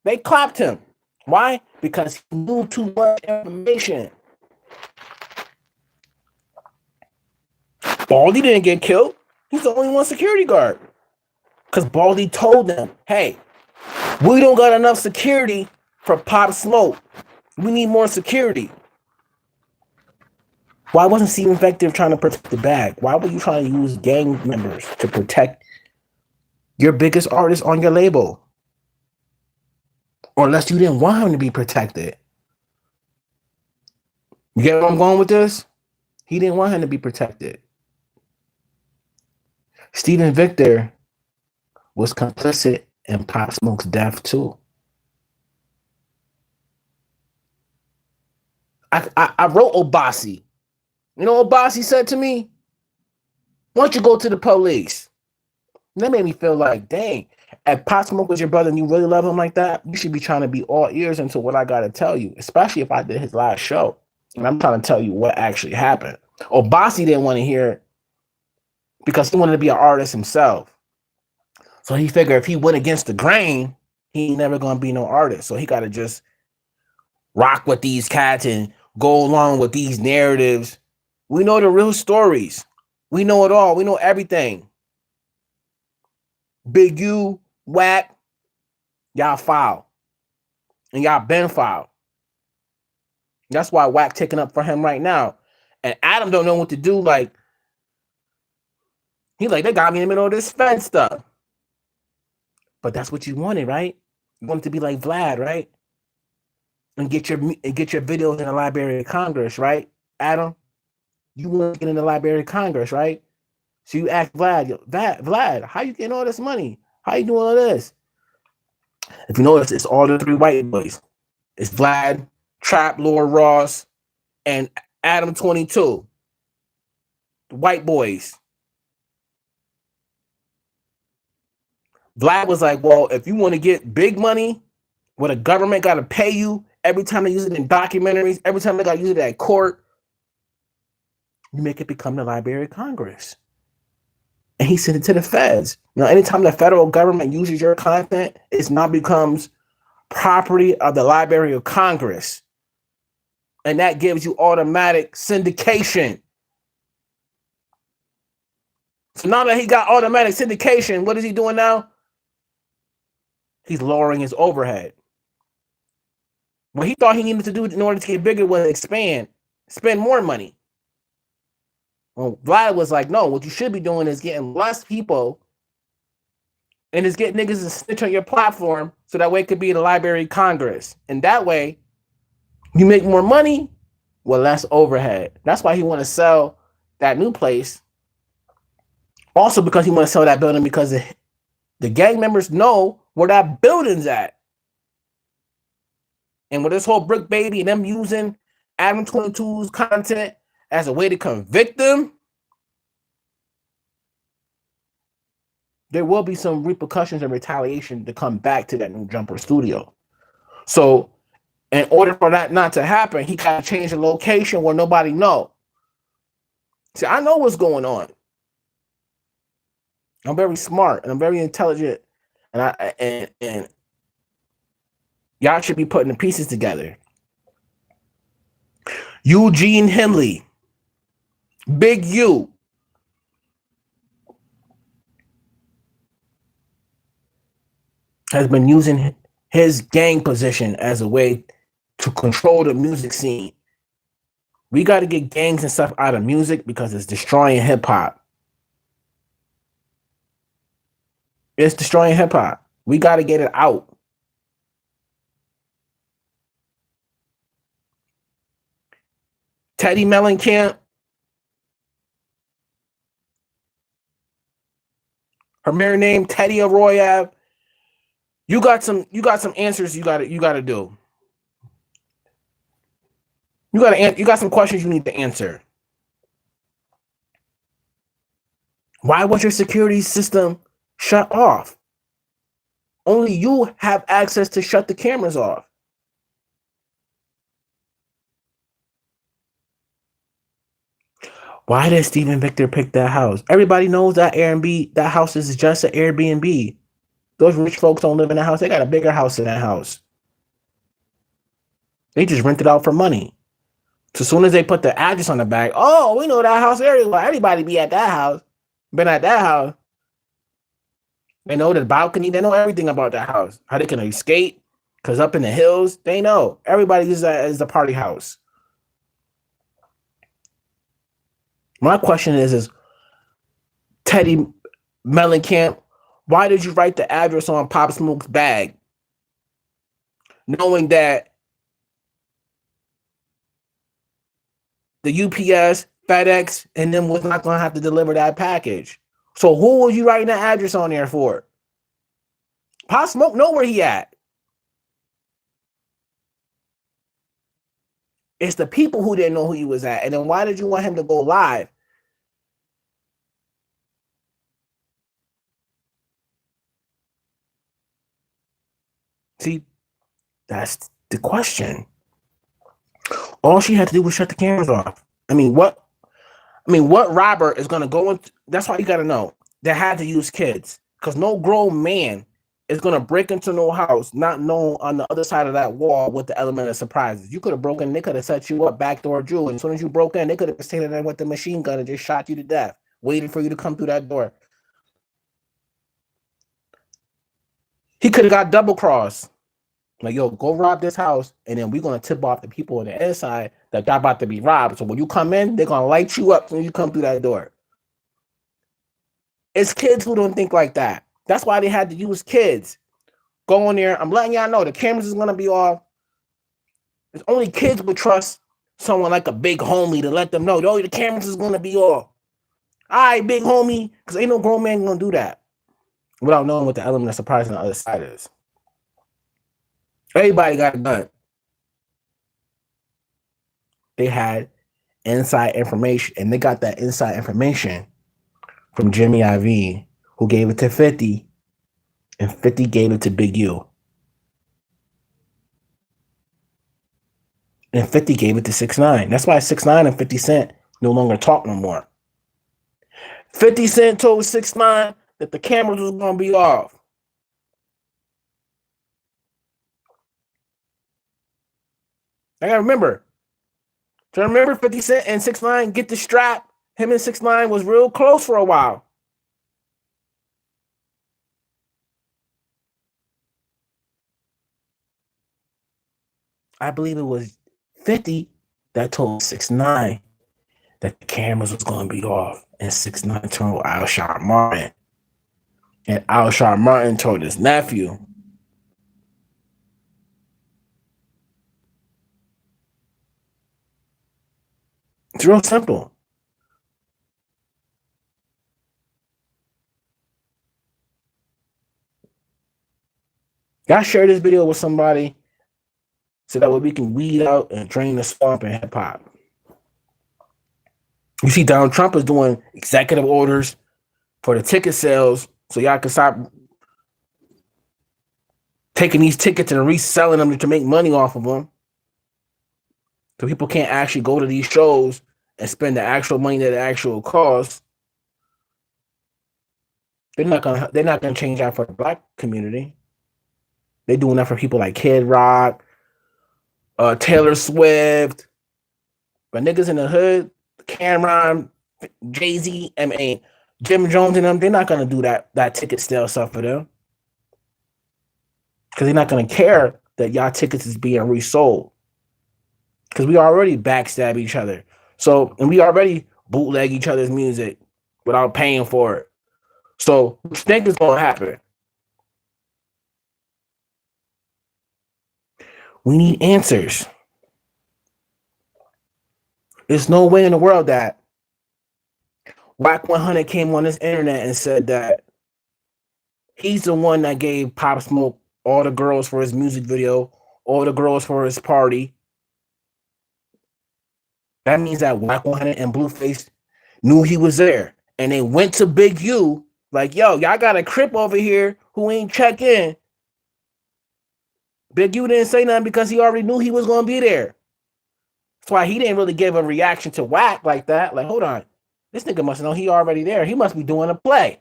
They clapped him. Why? Because he knew too much information. Baldy didn't get killed. He's the only one security guard. Because Baldy told them, hey, we don't got enough security for Pop Smoke. We need more security. Why wasn't Steven Victor trying to protect the bag? Why were you trying to use gang members to protect your biggest artist on your label? Or unless you didn't want him to be protected. You get where I'm going with this? He didn't want him to be protected. Steven Victor was complicit in Pop Smoke's death too. I wrote Obasi. You know what Obasi said to me? Why don't you go to the police? And that made me feel like, dang, if Pop Smoke was your brother and you really love him like that, you should be trying to be all ears into what I got to tell you, especially if I did his last show. And I'm trying to tell you what actually happened. Obasi didn't want to hear it because he wanted to be an artist himself. So he figured if he went against the grain, he ain't never going to be no artist. So he got to just rock with these cats and go along with these narratives. We know the real stories. We know it all. We know everything. Big U, Whack, y'all foul. And y'all been foul. That's why Whack taking up for him right now. And Adam don't know what to do. Like, he like, they got me in the middle of this fence stuff. But that's what you wanted, right? You wanted to be like Vlad, right? And get your videos in the Library of Congress, right, Adam? You want to get in the Library of Congress, right? So you ask Vlad, how you getting all this money? How you doing all this? If you notice, it's all the three white boys. It's Vlad, Trap, Lord Ross, and Adam 22. The white boys. Vlad was like, well, if you want to get big money, where the government got to pay you every time they use it in documentaries, every time they got to use it at court, you make it become the Library of Congress. And he sent it to the feds. You know, anytime the federal government uses your content, it now becomes property of the Library of Congress. And that gives you automatic syndication. So now that he got automatic syndication, what is he doing now? He's lowering his overhead. What he thought he needed to do in order to get bigger was expand, spend more money. Well, Vlad was like, no, what you should be doing is getting less people and is getting niggas to snitch on your platform so that way it could be the Library of Congress. And that way, you make more money with less overhead. That's why he want to sell that new place Also because he want to sell that building because the gang members know where that building's at. And with this whole Brick Baby and them using Adam 22's content as a way to convict them, there will be some repercussions and retaliation to come back to that new Jumper studio. So in order for that not to happen, he got to change the location where nobody know. See, I know what's going on. I'm very smart and I'm very intelligent, and y'all should be putting the pieces together. Eugene Henley, Big U, has been using his gang position as a way to control the music scene. We got to get gangs and stuff out of music because it's destroying hip hop. It's destroying hip hop. We got to get it out. Teddy Mellencamp, her married name Teddy Arroyo. You got some answers you got to do. You got some questions you need to answer. Why was your security system shut off? Only you have access to shut the cameras off. Why did Steven Victor pick that house? Everybody knows that Airbnb, that house is just an Airbnb. Those rich folks don't live in that house. They got a bigger house in that house. They just rent it out for money. So as soon as they put the address on the back, oh, we know that house everywhere. Everybody be at that house. Been at that house. They know the balcony. They know everything about that house. How they can escape. Because up in the hills, they know. Everybody uses that as the party house. My question is Teddy Mellencamp, why did you write the address on Pop Smoke's bag? Knowing that the UPS, FedEx, and them was not going to have to deliver that package. So who was you writing that address on there for? Pop Smoke know where he at. It's the people who didn't know who he was at. And then why did you want him to go live? See, that's the question. All she had to do was shut the cameras off. What robber is going to go into, that's why you got to know. They had to use kids because no grown man is going to break into no house, not knowing on the other side of that wall with the element of surprises. You could have broken, they could have set you up, backdoor Jew, and as soon as you broke in, they could have stayed there with the machine gun and just shot you to death, waiting for you to come through that door. He could have got double crossed. Like, yo, go rob this house, and then we're going to tip off the people on the inside that they're about to be robbed. So when you come in, they're going to light you up when you come through that door. It's kids who don't think like that. That's why they had to use kids. Go in there. I'm letting y'all know the cameras is going to be off. It's only kids would trust someone like a big homie to let them know, yo, the cameras is going to be off. All right, big homie, because ain't no grown man going to do that without knowing what the element of surprise on the other side is. Everybody got a gun. They had inside information, and they got that inside information from Jimmy IV, who gave it to 50, and 50 gave it to Big U. And 50 gave it to 6ix9ine. That's why 6ix9ine and 50 Cent no longer talk no more. 50 Cent told 6ix9ine that the cameras was going to be off. I got to remember. So remember 50 Cent and 6ix9ine get the strap. Him and 6ix9ine was real close for a while. I believe it was 50 that told 6ix9ine that the cameras was going to be off. And 6ix9ine told Alshon Martin. And Alshon Martin told his nephew. It's real simple. Y'all share this video with somebody so that way we can weed out and drain the swamp in hip hop. You see, Donald Trump is doing executive orders for the ticket sales so y'all can stop taking these tickets and reselling them to make money off of them. So people can't actually go to these shows and spend the actual money that it actually costs. They're not gonna change that for the black community. They're doing that for people like Kid Rock, Taylor Swift, but niggas in the hood, Cameron, Jay-Z, Jim Jones and them, they're not gonna do that ticket sale stuff for them. Because they're not gonna care that y'all tickets is being resold. Because we already backstab each other. So, and we already bootleg each other's music without paying for it. So, what you think is going to happen? We need answers. There's no way in the world that Wack 100 came on this internet and said that he's the one that gave Pop Smoke all the girls for his music video, all the girls for his party. That means that Wack 100 and Blueface knew he was there. And they went to Big U like, yo, y'all got a Crip over here who ain't check in. Big U didn't say nothing because he already knew he was going to be there. That's why he didn't really give a reaction to Wack like that. Like, hold on. This nigga must know he already there. He must be doing a play.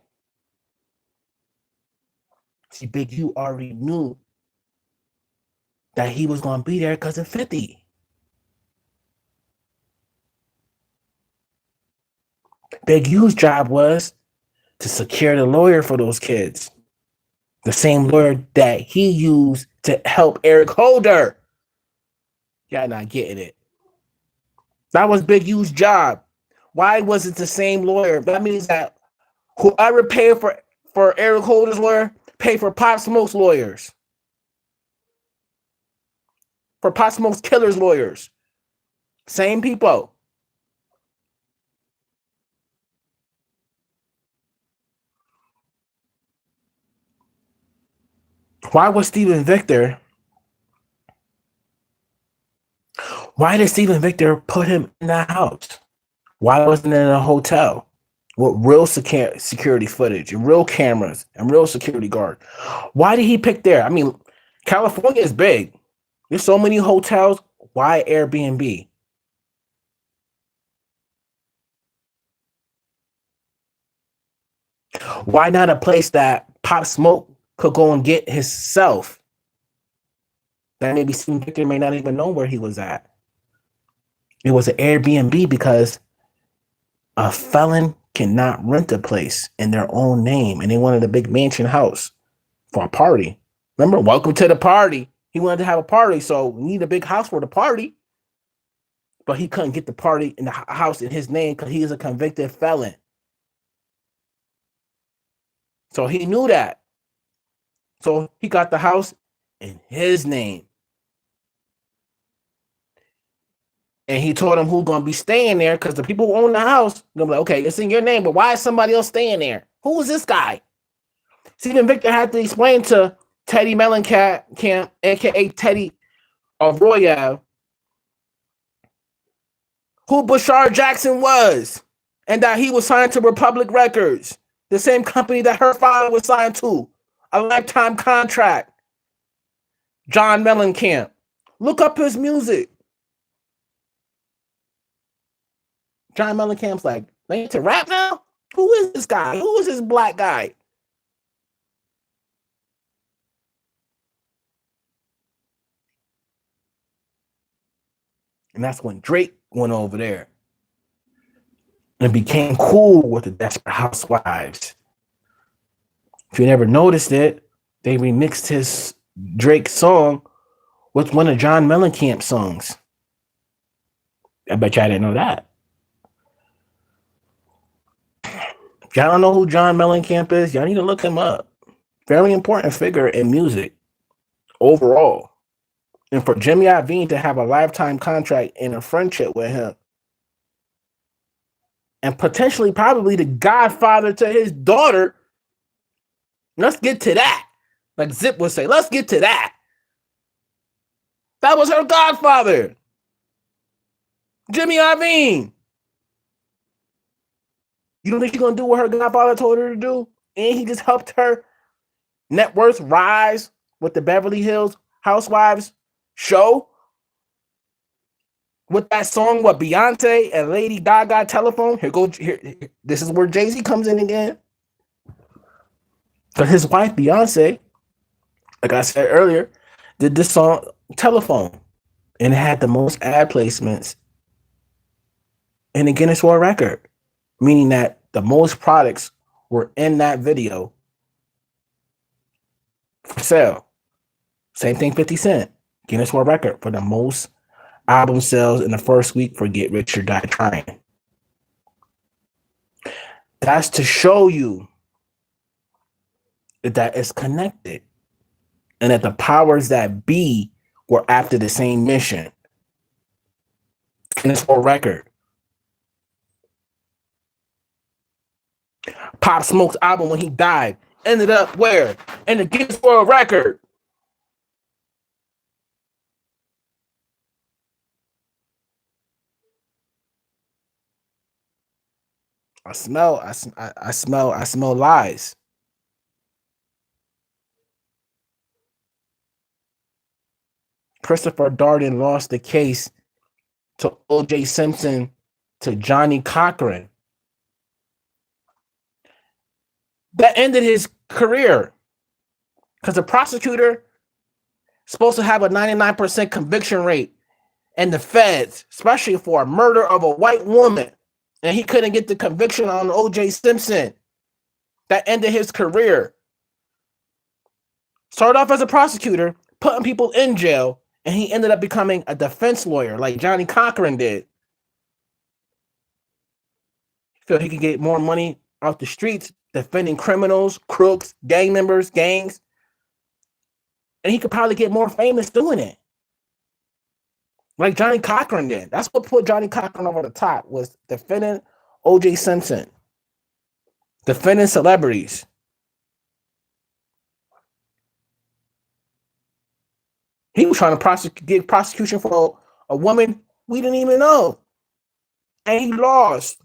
See, Big U already knew that he was going to be there because of 50. Big U's job was to secure the lawyer for those kids. The same lawyer that he used to help Eric Holder. Y'all not getting it. That was Big U's job. Why was it the same lawyer? That means that whoever paid for Eric Holder's lawyer paid for Pop Smoke's lawyers. For Pop Smoke's killer's lawyers. Same people. Why was Stephen Victor? Why did Stephen Victor put him in that house? Why wasn't it in a hotel with real security footage and real cameras and real security guard? Why did he pick there? I mean, California is big. There's so many hotels. Why Airbnb? Why not a place that Pop Smoke could go and get himself? That maybe Stephen Victor may not even know where he was at. It was an Airbnb because a felon cannot rent a place in their own name, and they wanted a big mansion house for a party. Remember, welcome to the party. He wanted to have a party, so we need a big house for the party. But he couldn't get the party in the house in his name because he is a convicted felon. So he knew that. So he got the house in his name. And he told him who's going to be staying there because the people who own the house, they'll be like, okay, it's in your name, but why is somebody else staying there? Who is this guy? Stephen Victor had to explain to Teddy Mellencamp, a.k.a. Teddy Arroyo, who Bashar Jackson was and that he was signed to Republic Records, the same company that her father was signed to, a lifetime contract. John Mellencamp. Look up his music. John Mellencamp's like, they into rap now? Who is this guy? Who is this black guy? And that's when Drake went over there and became cool with the Desperate Housewives. If you never noticed it, they remixed his Drake song with one of John Mellencamp's songs. I bet y'all didn't know that. If y'all don't know who John Mellencamp is, y'all need to look him up. Very important figure in music overall. And for Jimmy Iovine to have a lifetime contract and a friendship with him, and potentially probably the godfather to his daughter, let's get to that. Like Zip would say, let's get to that. That was her godfather, Jimmy Iovine. You don't think she's gonna do what her godfather told her to do? And he just helped her net worth rise with the Beverly Hills Housewives show? With that song, what Beyonce and Lady Gaga Telephone? Here. This is where Jay-Z comes in again. But his wife, Beyonce, like I said earlier, did this song Telephone. And it had the most ad placements in the Guinness World Record, meaning that the most products were in that video for sale. Same thing, 50 Cent, Guinness World Record for the most album sales in the first week for Get Rich or Die Trying. That's to show you that it's connected and that the powers that be were after the same mission. Guinness World Record. Pop Smoke's album when he died ended up where? In the Guinness World Record. I smell lies. Christopher Darden lost the case to O.J. Simpson to Johnny Cochran. That ended his career because the prosecutor is supposed to have a 99% conviction rate and the feds, especially for a murder of a white woman, and he couldn't get the conviction on O.J. Simpson. That ended his career. Started off as a prosecutor, putting people in jail, and he ended up becoming a defense lawyer like Johnny Cochran did. He felt he could get more money off the streets defending criminals, crooks, gang members, gangs. And he could probably get more famous doing it. Like Johnny Cochran did. That's what put Johnny Cochran over the top, was defending O.J. Simpson. Defending celebrities. He was trying to get prosecution for a woman we didn't even know. And he lost.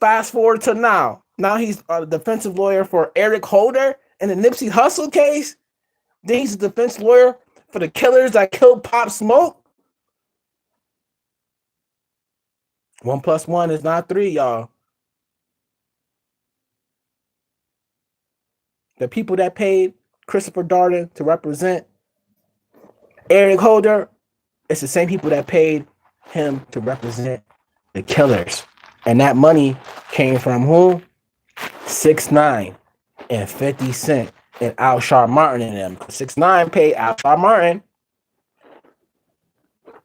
Fast forward to now. Now he's a defensive lawyer for Eric Holder in the Nipsey Hussle case. Then he's a defense lawyer for the killers that killed Pop Smoke. 1 + 1 is not 3, y'all. The people that paid Christopher Darden to represent Eric Holder, it's the same people that paid him to represent the killers. And that money came from who? 6ix9ine and 50 Cent and Al Sharpton Martin and them. 6ix9ine paid Al Sharpton Martin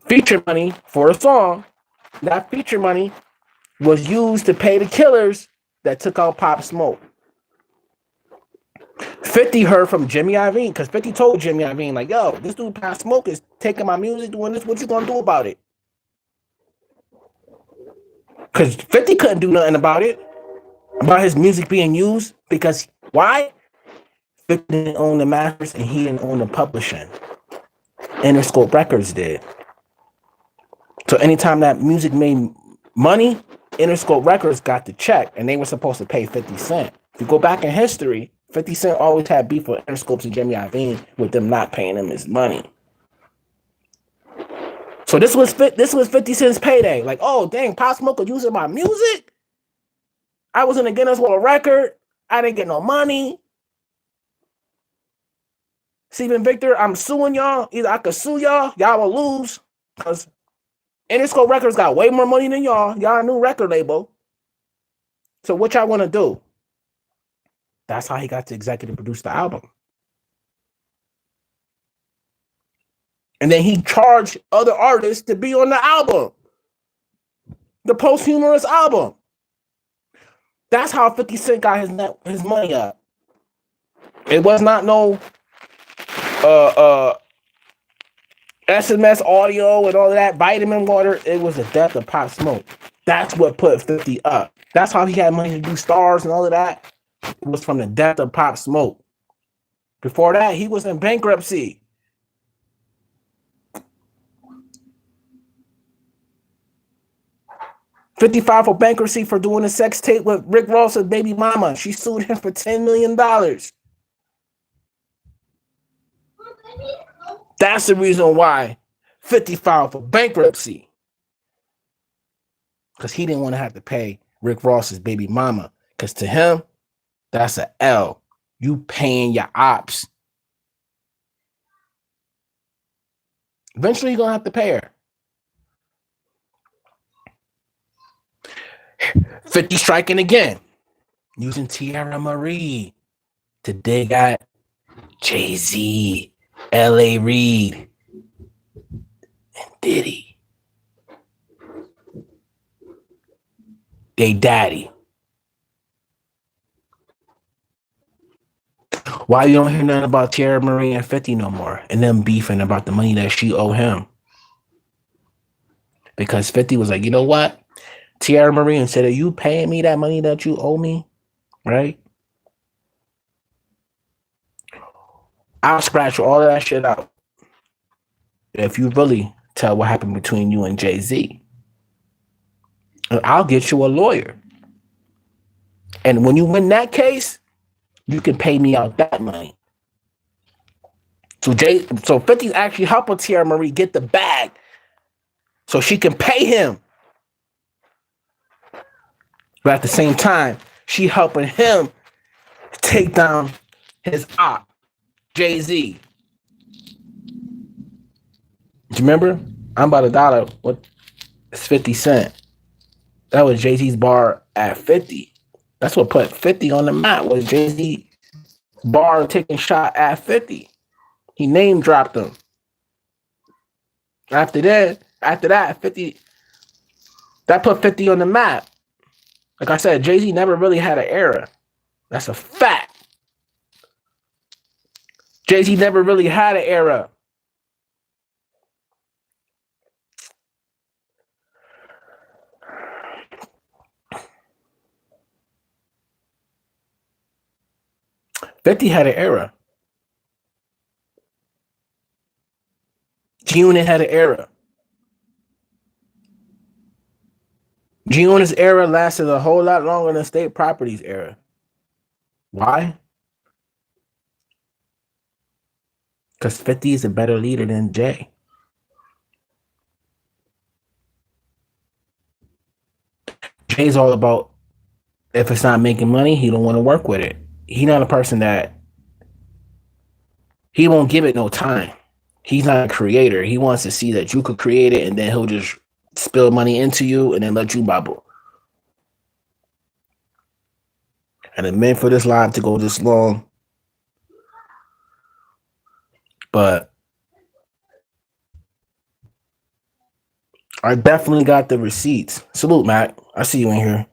feature money for a song. That feature money was used to pay the killers that took out Pop Smoke. 50 heard from Jimmy Iovine, because 50 told Jimmy Iovine, like, yo, this dude Pop Smoke is taking my music, doing this. What you gonna do about it? Because 50 couldn't do nothing about it, about his music being used. Because why? 50 didn't own the masters and he didn't own the publishing. Interscope Records did. So anytime that music made money, Interscope Records got the check, and they were supposed to pay 50 Cent. If you go back in history, 50 Cent always had beef with Interscope and Jimmy Iovine with them not paying him his money. So this was 50 Cent's payday. Like, oh, dang, Pop Smoke was using my music? I was in the Guinness World Record. I didn't get no money. Steven Victor, I'm suing y'all. Either I could sue y'all, y'all will lose. Because Interscope Records got way more money than y'all. Y'all a new record label. So what y'all want to do? That's how he got to executive produce the album. And then he charged other artists to be on the album. The posthumous album. That's how 50 Cent got his money up. It was not no SMS audio and all of that, vitamin water. It was the death of Pop Smoke. That's what put 50 up. That's how he had money to do Stars and all of that. It was from the death of Pop Smoke. Before that, he was in bankruptcy. $50 filed for bankruptcy for doing a sex tape with Rick Ross's baby mama. She sued him for $10 million. That's the reason why 50 filed for bankruptcy. Because he didn't want to have to pay Rick Ross's baby mama. Because to him, that's an L. You paying your ops. Eventually, you're going to have to pay her. 50 striking again. Using Tierra Marie to dig at Jay-Z, L.A. Reid, and Diddy. They daddy. Why you don't hear nothing about Tierra Marie and 50 no more? And them beefing about the money that she owe him. Because 50 was like, you know what? Tierra Marie, instead of you paying me that money that you owe me, right? I'll scratch all of that shit out. If you really tell what happened between you and Jay-Z. I'll get you a lawyer. And when you win that case, you can pay me out that money. So 50's actually helping Tierra Marie get the bag so she can pay him. But at the same time, she helping him take down his op, Jay-Z. Do you remember? I'm about $1. What? It's 50 cents. That was Jay-Z's bar at 50. That's what put 50 on the map, was Jay-Z bar taking shot at 50. He name dropped him. After that, 50, that put 50 on the map. Like I said, Jay-Z never really had an era. That's a fact. Jay-Z never really had an era. Fifty had an era. G-Unit had an era. G-Unit's era lasted a whole lot longer than State Property's era. Why? Because 50 is a better leader than Jay. Jay's all about, if it's not making money, he don't want to work with it. He's not a person that, he won't give it no time. He's not a creator. He wants to see that you could create it, and then he'll just spill money into you and then let you bubble. And it meant for this live to go this long. But I definitely got the receipts. Salute, Mac. I see you in here.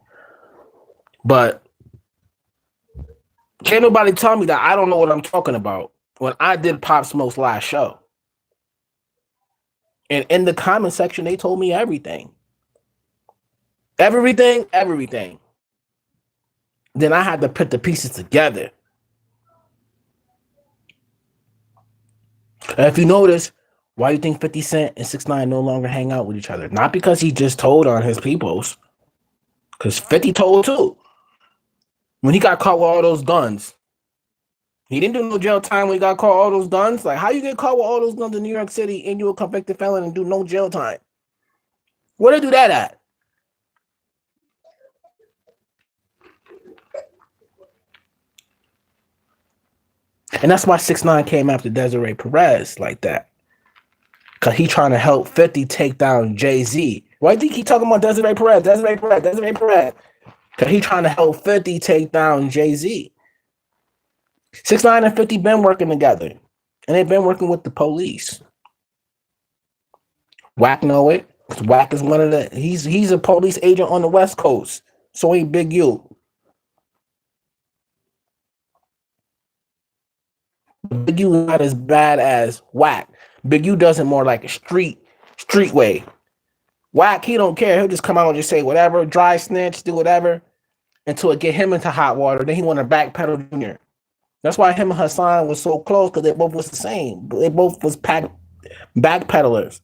But can't nobody tell me that I don't know what I'm talking about when I did Pop Smoke's last show. And in the comment section, they told me everything. Everything. Then I had to put the pieces together. And if you notice, why do you think 50 Cent and 6ix9ine no longer hang out with each other? Not because he just told on his peoples. Because 50 told too. When he got caught with all those guns. He didn't do no jail time when he got caught with all those guns. Like, how you get caught with all those guns in New York City and you a convicted felon and do no jail time? Where they do that at? And that's why 6ix9ine came after Desiree Perez like that. Because he trying to help 50 take down Jay-Z. Why do you think he talking about Desiree Perez? Because he trying to help 50 take down Jay-Z. 6ix9ine and 50 been working together. And they've been working with the police. Wack know it. Wack is one of the, he's a police agent on the West Coast. So ain't Big U. Big U is not as bad as Wack. Big U does it more like a street way. Wack, he don't care. He'll just come out and just say whatever, dry snitch, do whatever. until it get him into hot water. Then he want to backpedal Junior. That's why him and Hassan was so close, because they both was the same. They both was backpedalers.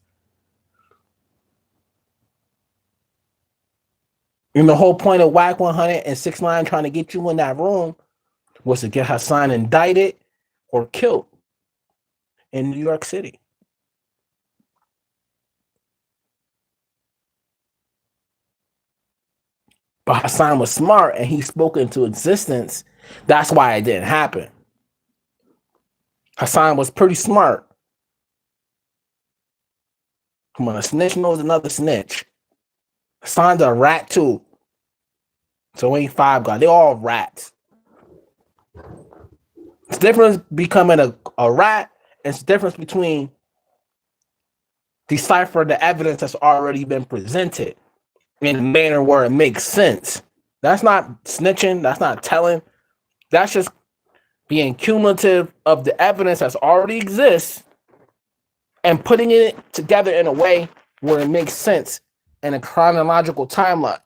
And the whole point of Whack 100 and 6ix9ine trying to get you in that room was to get Hassan indicted or killed in New York City. But Hassan was smart and he spoke into existence. That's why it didn't happen. Hassan was pretty smart. Come on, a snitch knows another snitch. Hassan's a rat too. So ain't five guys. They all rats. It's difference becoming a rat. It's the difference between decipher the evidence that's already been presented in a manner where it makes sense. That's not snitching. That's not telling. That's just being cumulative of the evidence that's already exists and putting it together in a way where it makes sense in a chronological timeline.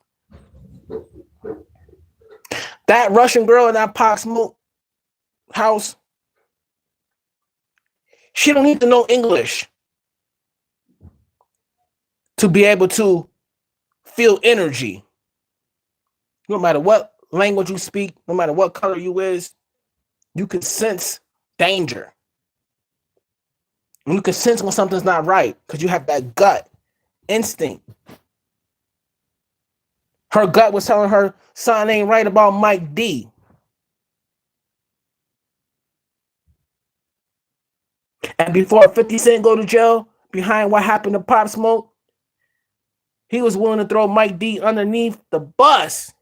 That Russian girl in that popsmoke house, she don't need to know English to be able to feel energy. No matter what language you speak, no matter what color you is, you can sense danger. And you can sense when something's not right because you have that gut instinct. Her gut was telling her something ain't right about Mike D. And before 50 Cent go to jail behind what happened to Pop Smoke, he was willing to throw Mike D underneath the bus.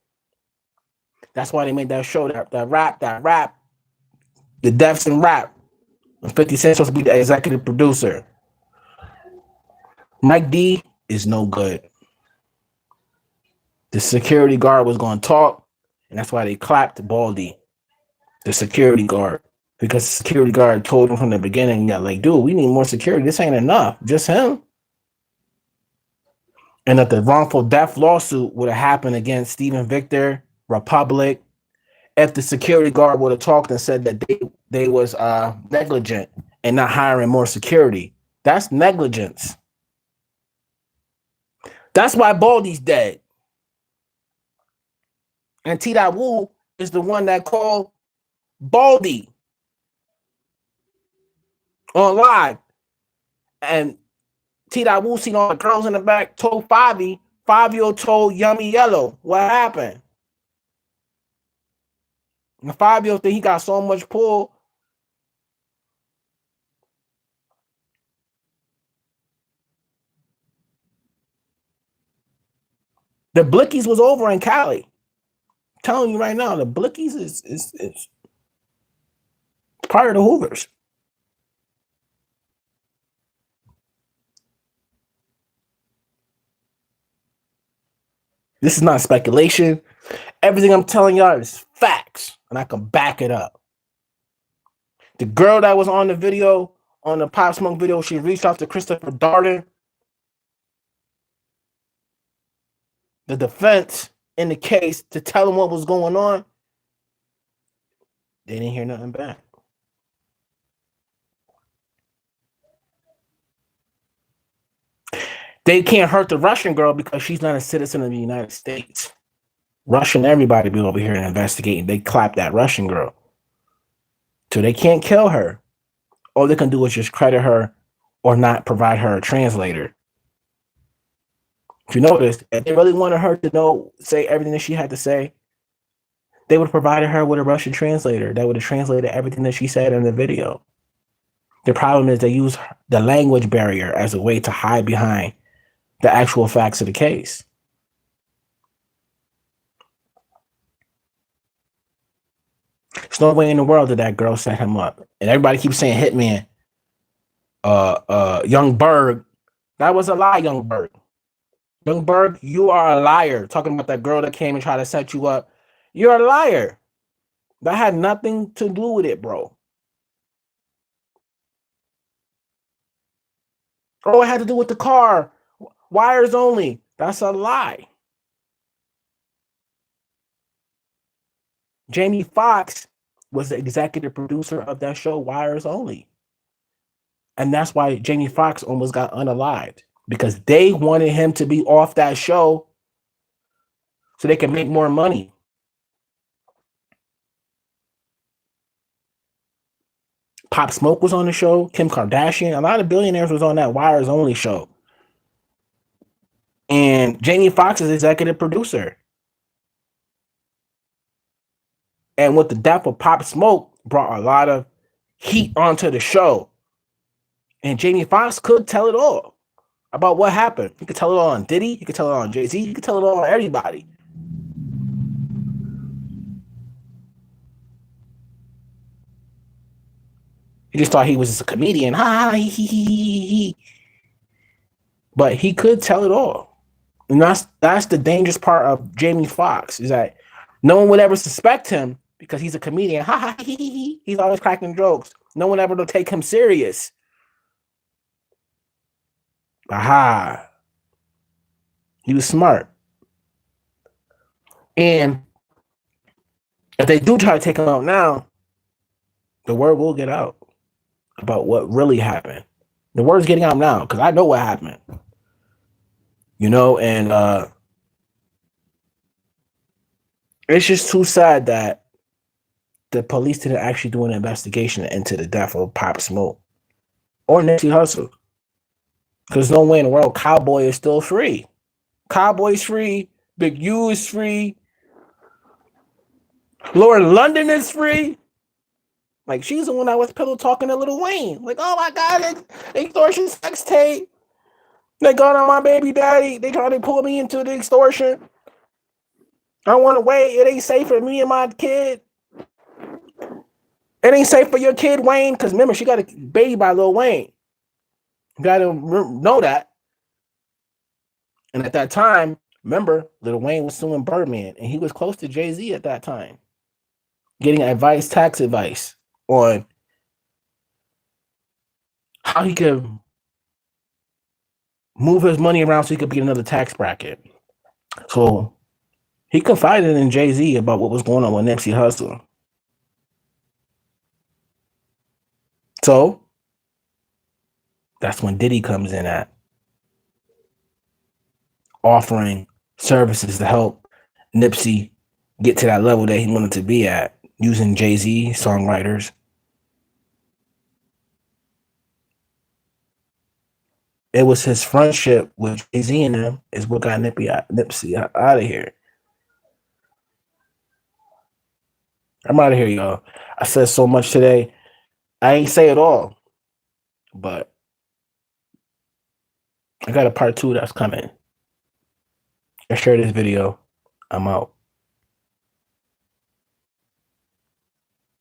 That's why they made that show, that rap, the Deaths and Rap. And 50 Cent supposed to be the executive producer. Mike D is no good. The security guard was going to talk, and that's why they clapped Baldy, the security guard. Because the security guard told him from the beginning, yeah, like, dude, we need more security. This ain't enough. Just him. And that the wrongful death lawsuit would have happened against Stephen Victor, Republic, if the security guard would have talked and said that they was negligent and not hiring more security. That's negligence. That's why Baldy's dead. And T. Wu is the one that called Baldy on live. And T. Wu seen all the girls in the back, told Favi. Fabio told Yummy Yellow what happened. And Fabio think he got so much pull. The Blickies was over in Cali. I'm telling you right now, the Blickies is part of the Hoovers. This is not speculation. Everything I'm telling y'all is facts, and I can back it up. The girl that was on the video, on the Pop Smoke video, she reached out to Christopher Darden. The defense in the case to tell him what was going on. They didn't hear nothing back. They can't hurt the Russian girl because she's not a citizen of the United States. Russian everybody be over here and investigating. They clap that Russian girl. So they can't kill her. All they can do is just credit her or not provide her a translator. If you notice, if they really wanted her to say everything that she had to say, they would have provided her with a Russian translator that would have translated everything that she said in the video. The problem is they use the language barrier as a way to hide behind the actual facts of the case. There's no way in the world that girl set him up. And everybody keeps saying Hitman, Young Berg. That was a lie, Young Berg. Young Berg, you are a liar. Talking about that girl that came and tried to set you up. You're a liar. That had nothing to do with it, bro. Oh, it had to do with the car. Wires only. That's a lie. Jamie Foxx was the executive producer of that show, Wires Only. And that's why Jamie Foxx almost got unalived, because they wanted him to be off that show so they could make more money. Pop Smoke was on the show, Kim Kardashian, a lot of billionaires was on that Wires Only show. And Jamie Foxx is executive producer. And with the death of Pop Smoke, brought a lot of heat onto the show. And Jamie Foxx could tell it all about what happened. He could tell it all on Diddy. He could tell it all on Jay-Z. He could tell it all on everybody. He just thought he was just a comedian. Ha, he. But he could tell it all. And that's the dangerous part of Jamie Foxx, is that no one would ever suspect him because he's a comedian. Ha ha, he. He's always cracking jokes. No one ever will take him serious. Aha. He was smart. And if they do try to take him out now, the word will get out about what really happened. The word's getting out now because I know what happened. And it's just too sad that the police didn't actually do an investigation into the death of Pop Smoke or Nipsey Hussle. Because no way in the world Cowboy is still free. Cowboy's free. Big U is free. Lauren London is free. Like, she's the one that was pillow talking to Lil Wayne. Like, oh my God, extortion sex tape. They got on my baby daddy. They trying to pull me into the extortion. I want to wait. It ain't safe for me and my kid. It ain't safe for your kid, Wayne. Because remember, she got a baby by Lil Wayne. You got to know that. And at that time, remember, Lil Wayne was suing Birdman. And he was close to Jay-Z at that time. Getting tax advice on how he could move his money around so he could be another tax bracket. So he confided in Jay-Z about what was going on with Nipsey Hussle. So that's when Diddy comes in at offering services to help Nipsey get to that level that he wanted to be at, using Jay-Z songwriters. It was his friendship with Jay-Z and them is what got Nipsey out of here. I'm out of here, y'all. I said so much today. I ain't say it all, but I got a part 2 that's coming. I share this video. I'm out.